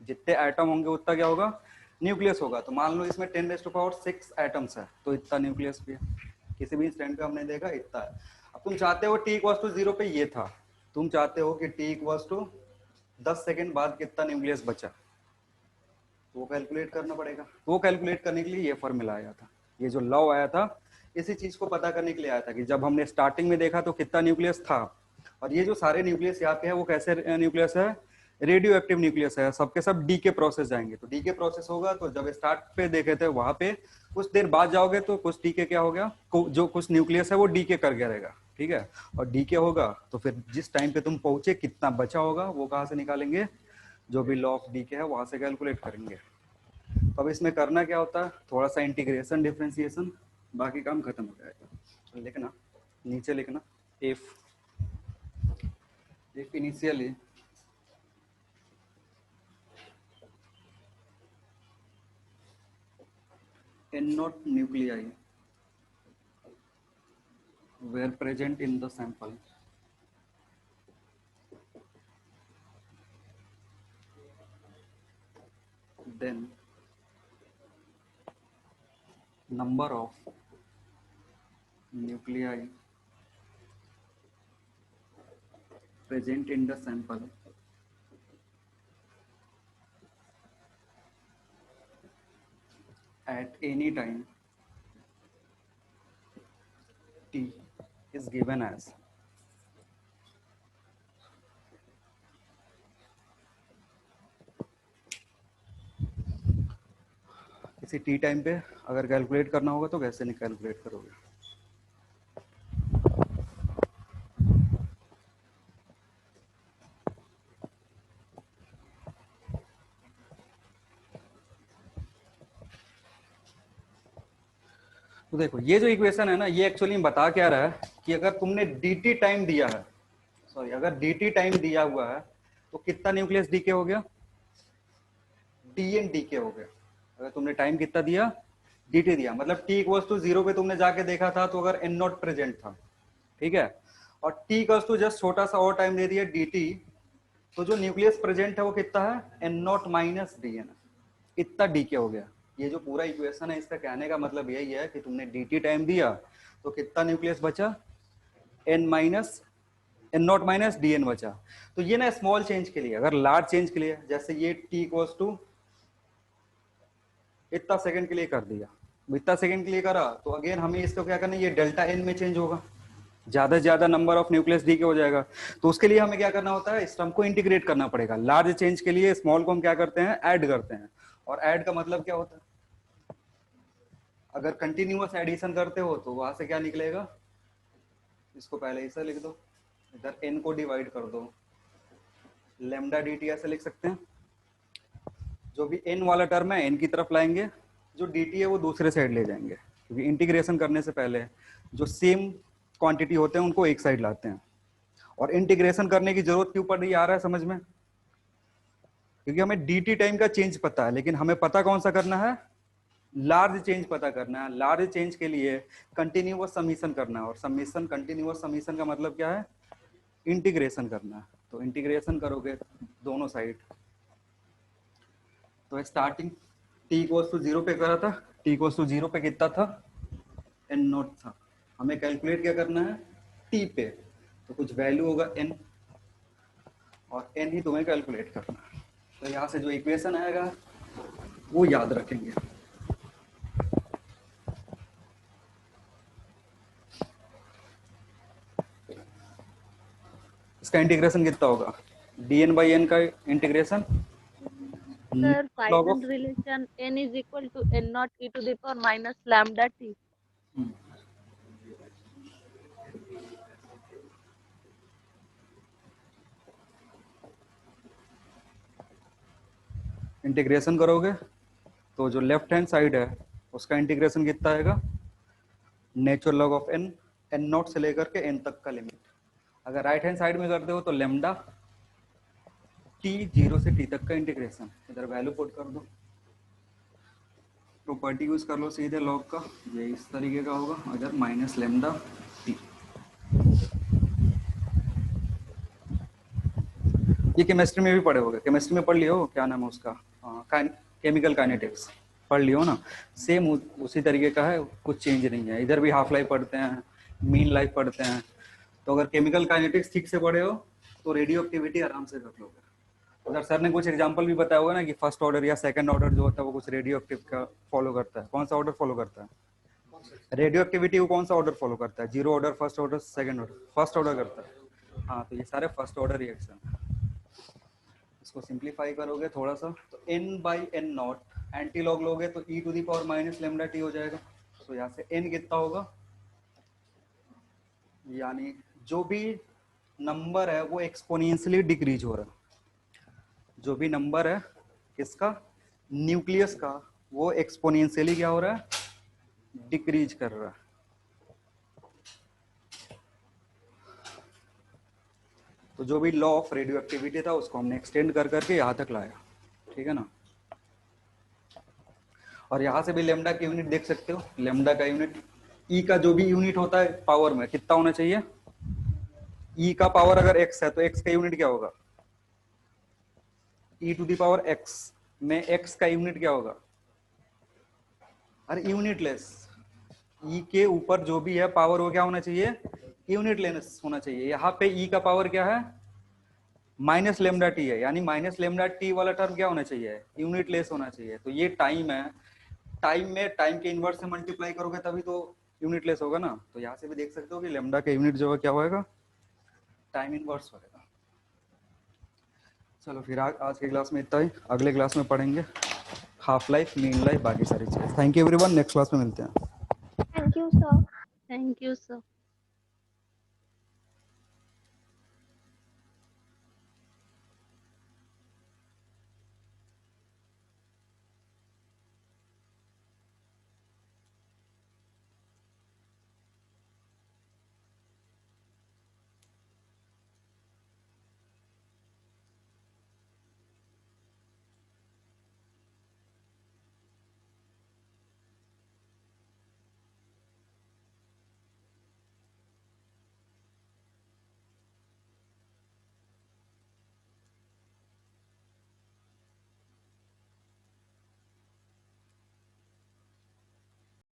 जितने एटम होंगे उतना क्या होगा, न्यूक्लियस होगा। तो मान लो इसमें 10⁻⁶ एटम्स है तो इतना न्यूक्लियस भी है। किसी भी इंस्टेंट पे हमने देखा इतना है। अब तुम चाहते हो t=0 पे ये था, तुम चाहते हो कि t=10 सेकेंड बाद कितना न्यूक्लियस बचा, तो वो कैलकुलेट करना पड़ेगा। तो वो कैलकुलेट करने के लिए ये फॉर्मूला आया था, ये जो लॉ आया था इसी चीज को पता करने के लिए आया था कि जब हमने स्टार्टिंग में देखा तो कितना न्यूक्लियस था, और ये जो सारे न्यूक्लियस यहाँ पे है वो कैसे न्यूक्लियस है, रेडियो एक्टिव न्यूक्लियस है, सबके सब डी के प्रोसेस जाएंगे। तो डी के प्रोसेस होगा तो जब स्टार्ट पे देखे थे वहां पे कुछ देर बाद जाओगे तो कुछ डी के क्या हो गया, जो कुछ न्यूक्लियस है वो डी के कर गया रहेगा, ठीक है। और डी के होगा तो फिर जिस टाइम पे तुम पहुंचे कितना बचा होगा वो कहाँ से निकालेंगे, जो भी लॉ ऑफ डी के है वहां से कैलकुलेट करेंगे। तो अब इसमें करना क्या होता है, थोड़ा सा इंटीग्रेशन डिफरेंशिएशन, बाकी काम खत्म हो जाएगा। लिखना नीचे लिखना, if initially n naught nuclei were present in the sample, then number of nuclei present in the sample at any time t is given as किसी टी टाइम पे अगर कैलकुलेट करना होगा तो कैसे नहीं कैलकुलेट करोगे। तो देखो ये जो इक्वेशन है ना ये एक्चुअली बता क्या रहा है कि अगर तुमने dt टाइम दिया है, सॉरी अगर dt टाइम दिया हुआ है तो कितना न्यूक्लियस डीके हो गया, dn डीके हो गया। अगर तुमने टाइम कितना दिया dt दिया, मतलब t इक्वल्स टू 0 पे तुमने जाके देखा था तो अगर n नॉट प्रेजेंट था, ठीक है, और t इक्वल्स टू जस्ट छोटा सा और टाइम दे दिया dt, तो जो न्यूक्लियस प्रेजेंट है वो कितना है n नॉट माइनस dn, इतना डीके हो गया। ये जो पूरा इक्वेशन है इसका कहने का मतलब यही है कि तुमने dt टाइम दिया तो कितना न्यूक्लियस बचा, n नॉट माइनस dn बचा। तो ये ना स्मॉल चेंज के लिए, अगर लार्ज चेंज के लिए जैसे ये t इक्वल्स टू इतना सेकंड के लिए कर दिया, इतना सेकंड के लिए करा तो अगेन हमें इसको क्या करना है, ये डेल्टा n में चेंज होगा, ज्यादा से ज्यादा नंबर ऑफ न्यूक्लियस डी के हो जाएगा। तो उसके लिए हमें क्या करना होता है, इस टर्म को इंटीग्रेट करना पड़ेगा। लार्ज चेंज के लिए स्मॉल को हम क्या करते हैं, ऐड करते हैं। और ऐड का मतलब क्या होता है, अगर कंटिन्यूअस एडिशन करते हो तो वहां से क्या निकलेगा, इसको पहले ऐसा लिख दो, इधर n को डिवाइड कर दो, लैम्डा dt ऐसे लिख सकते हैं। जो भी n वाला टर्म है n की तरफ लाएंगे, जो dt है वो दूसरे साइड ले जाएंगे, क्योंकि इंटीग्रेशन करने से पहले जो सेम क्वांटिटी होते हैं उनको एक साइड लाते हैं। और इंटीग्रेशन करने की जरूरत क्यों पड़ रही है, आ रहा है समझ में, क्योंकि हमें dt टाइम का चेंज पता है, लेकिन हमें पता कौन सा करना है, लार्ज चेंज पता करना है। लार्ज चेंज के लिए कंटिन्यूअस समीशन करना है, और समीशन कंटिन्यूअस समीशन का मतलब क्या है, इंटीग्रेशन करना है। तो इंटीग्रेशन करोगे दोनों साइड, तो स्टार्टिंग t इक्वल्स टू 0 पे करा था, t इक्वल्स टू 0 पे कितना था, n नॉट था। हमें कैलकुलेट क्या करना है t पे, तो कुछ वैल्यू होगा n, और n ही तुम्हें कैलकुलेट करना है। तो यहाँ से जो इक्वेशन आएगा वो याद रखेंगे। इसका इंटीग्रेशन कितना होगा, dn बाई n का integration, Sir, log final of relation n is equal to n naught e to the power minus lambda t. Integration करोगे तो जो लेफ्ट हैंड साइड है उसका इंटीग्रेशन कितना आएगा, natural log of n, n not से लेकर के n तक का लिमिट। अगर राइट हैंड साइड में करते हो तो लेमडा t 0 से t तक का इंटीग्रेशन, इधर वैल्यू पुट कर दो, प्रॉपर्टी यूज कर लो सीधे लॉग का, ये इस तरीके का होगा, अगर माइनस लेमडा t। ये केमिस्ट्री में भी पढ़े होगे, केमिस्ट्री में पढ़ लियो, क्या नाम है उसका, केमिकल काइनेटिक्स पढ़ लियो ना, सेम उसी तरीके का है, कुछ चेंज नहीं है। इधर भी हाफ लाइफ पढ़ते हैं, मीन लाइफ पढ़ते हैं। तो अगर केमिकल काइनेटिक्स ठीक से पढ़े हो तो रेडियो एक्टिविटी आराम से कर लोगे। उधर सर ने कुछ एग्जांपल भी बताया होगा ना कि फर्स्ट ऑर्डर या सेकंड ऑर्डर जो होता है वो कुछ रेडियो एक्टिव का फॉलो करता है। कौन सा ऑर्डर फॉलो करता है? रेडियो एक्टिविटी को कौन सा ऑर्डर फॉलो करता है? Zero order, first order, second order? First order करता है। हाँ, तो ये सारे फर्स्ट ऑर्डर रिएक्शन। इसको सिंप्लीफाई करोगे थोड़ा सा तो n/n0 एंटी लॉग लोगे तो e to the power minus lambda T हो जाएगा। तो यहाँ से n कितना होगा, यानी जो भी नंबर है वो एक्सपोनेंशियली डिक्रीज हो रहा है। जो भी नंबर है किसका, न्यूक्लियस का, वो एक्सपोनेंशियली क्या हो रहा है, डिक्रीज कर रहा है। तो जो भी लॉ ऑफ रेडियो एक्टिविटी था उसको हमने एक्सटेंड कर करके यहां तक लाया, ठीक है ना। और यहां से भी लेमडा की यूनिट देख सकते हो। लेमडा का यूनिट, ई का जो भी यूनिट होता है पावर में कितना होना चाहिए, ई का पावर अगर एक्स है तो एक्स का यूनिट क्या होगा, ई टू द पावर एक्स में एक्स का यूनिट क्या होगा, अरे यूनिटलेस। ई के ऊपर जो भी है पावर वो क्या होना चाहिए, यूनिटलेस होना चाहिए। यहाँ पे ई का पावर क्या है, माइनस लेमडा टी है, यानी माइनस लेमडा टी वाला टर्म क्या होना चाहिए, यूनिटलेस होना चाहिए। तो ये टाइम है, टाइम में टाइम के इनवर्स से मल्टीप्लाई करोगे तभी तो यूनिटलेस होगा ना। तो यहाँ से भी देख सकते हो कि लेमडा का यूनिट जो है क्या होगा, टाइम इनवर्स होगा। चलो फिर आज के क्लास में इतना ही, अगले क्लास में पढ़ेंगे हाफ लाइफ, मीन लाइफ, बाकी सारी चीजें। Thank you everyone, next class में मिलते हैं। Thank you, sir. Thank you, sir.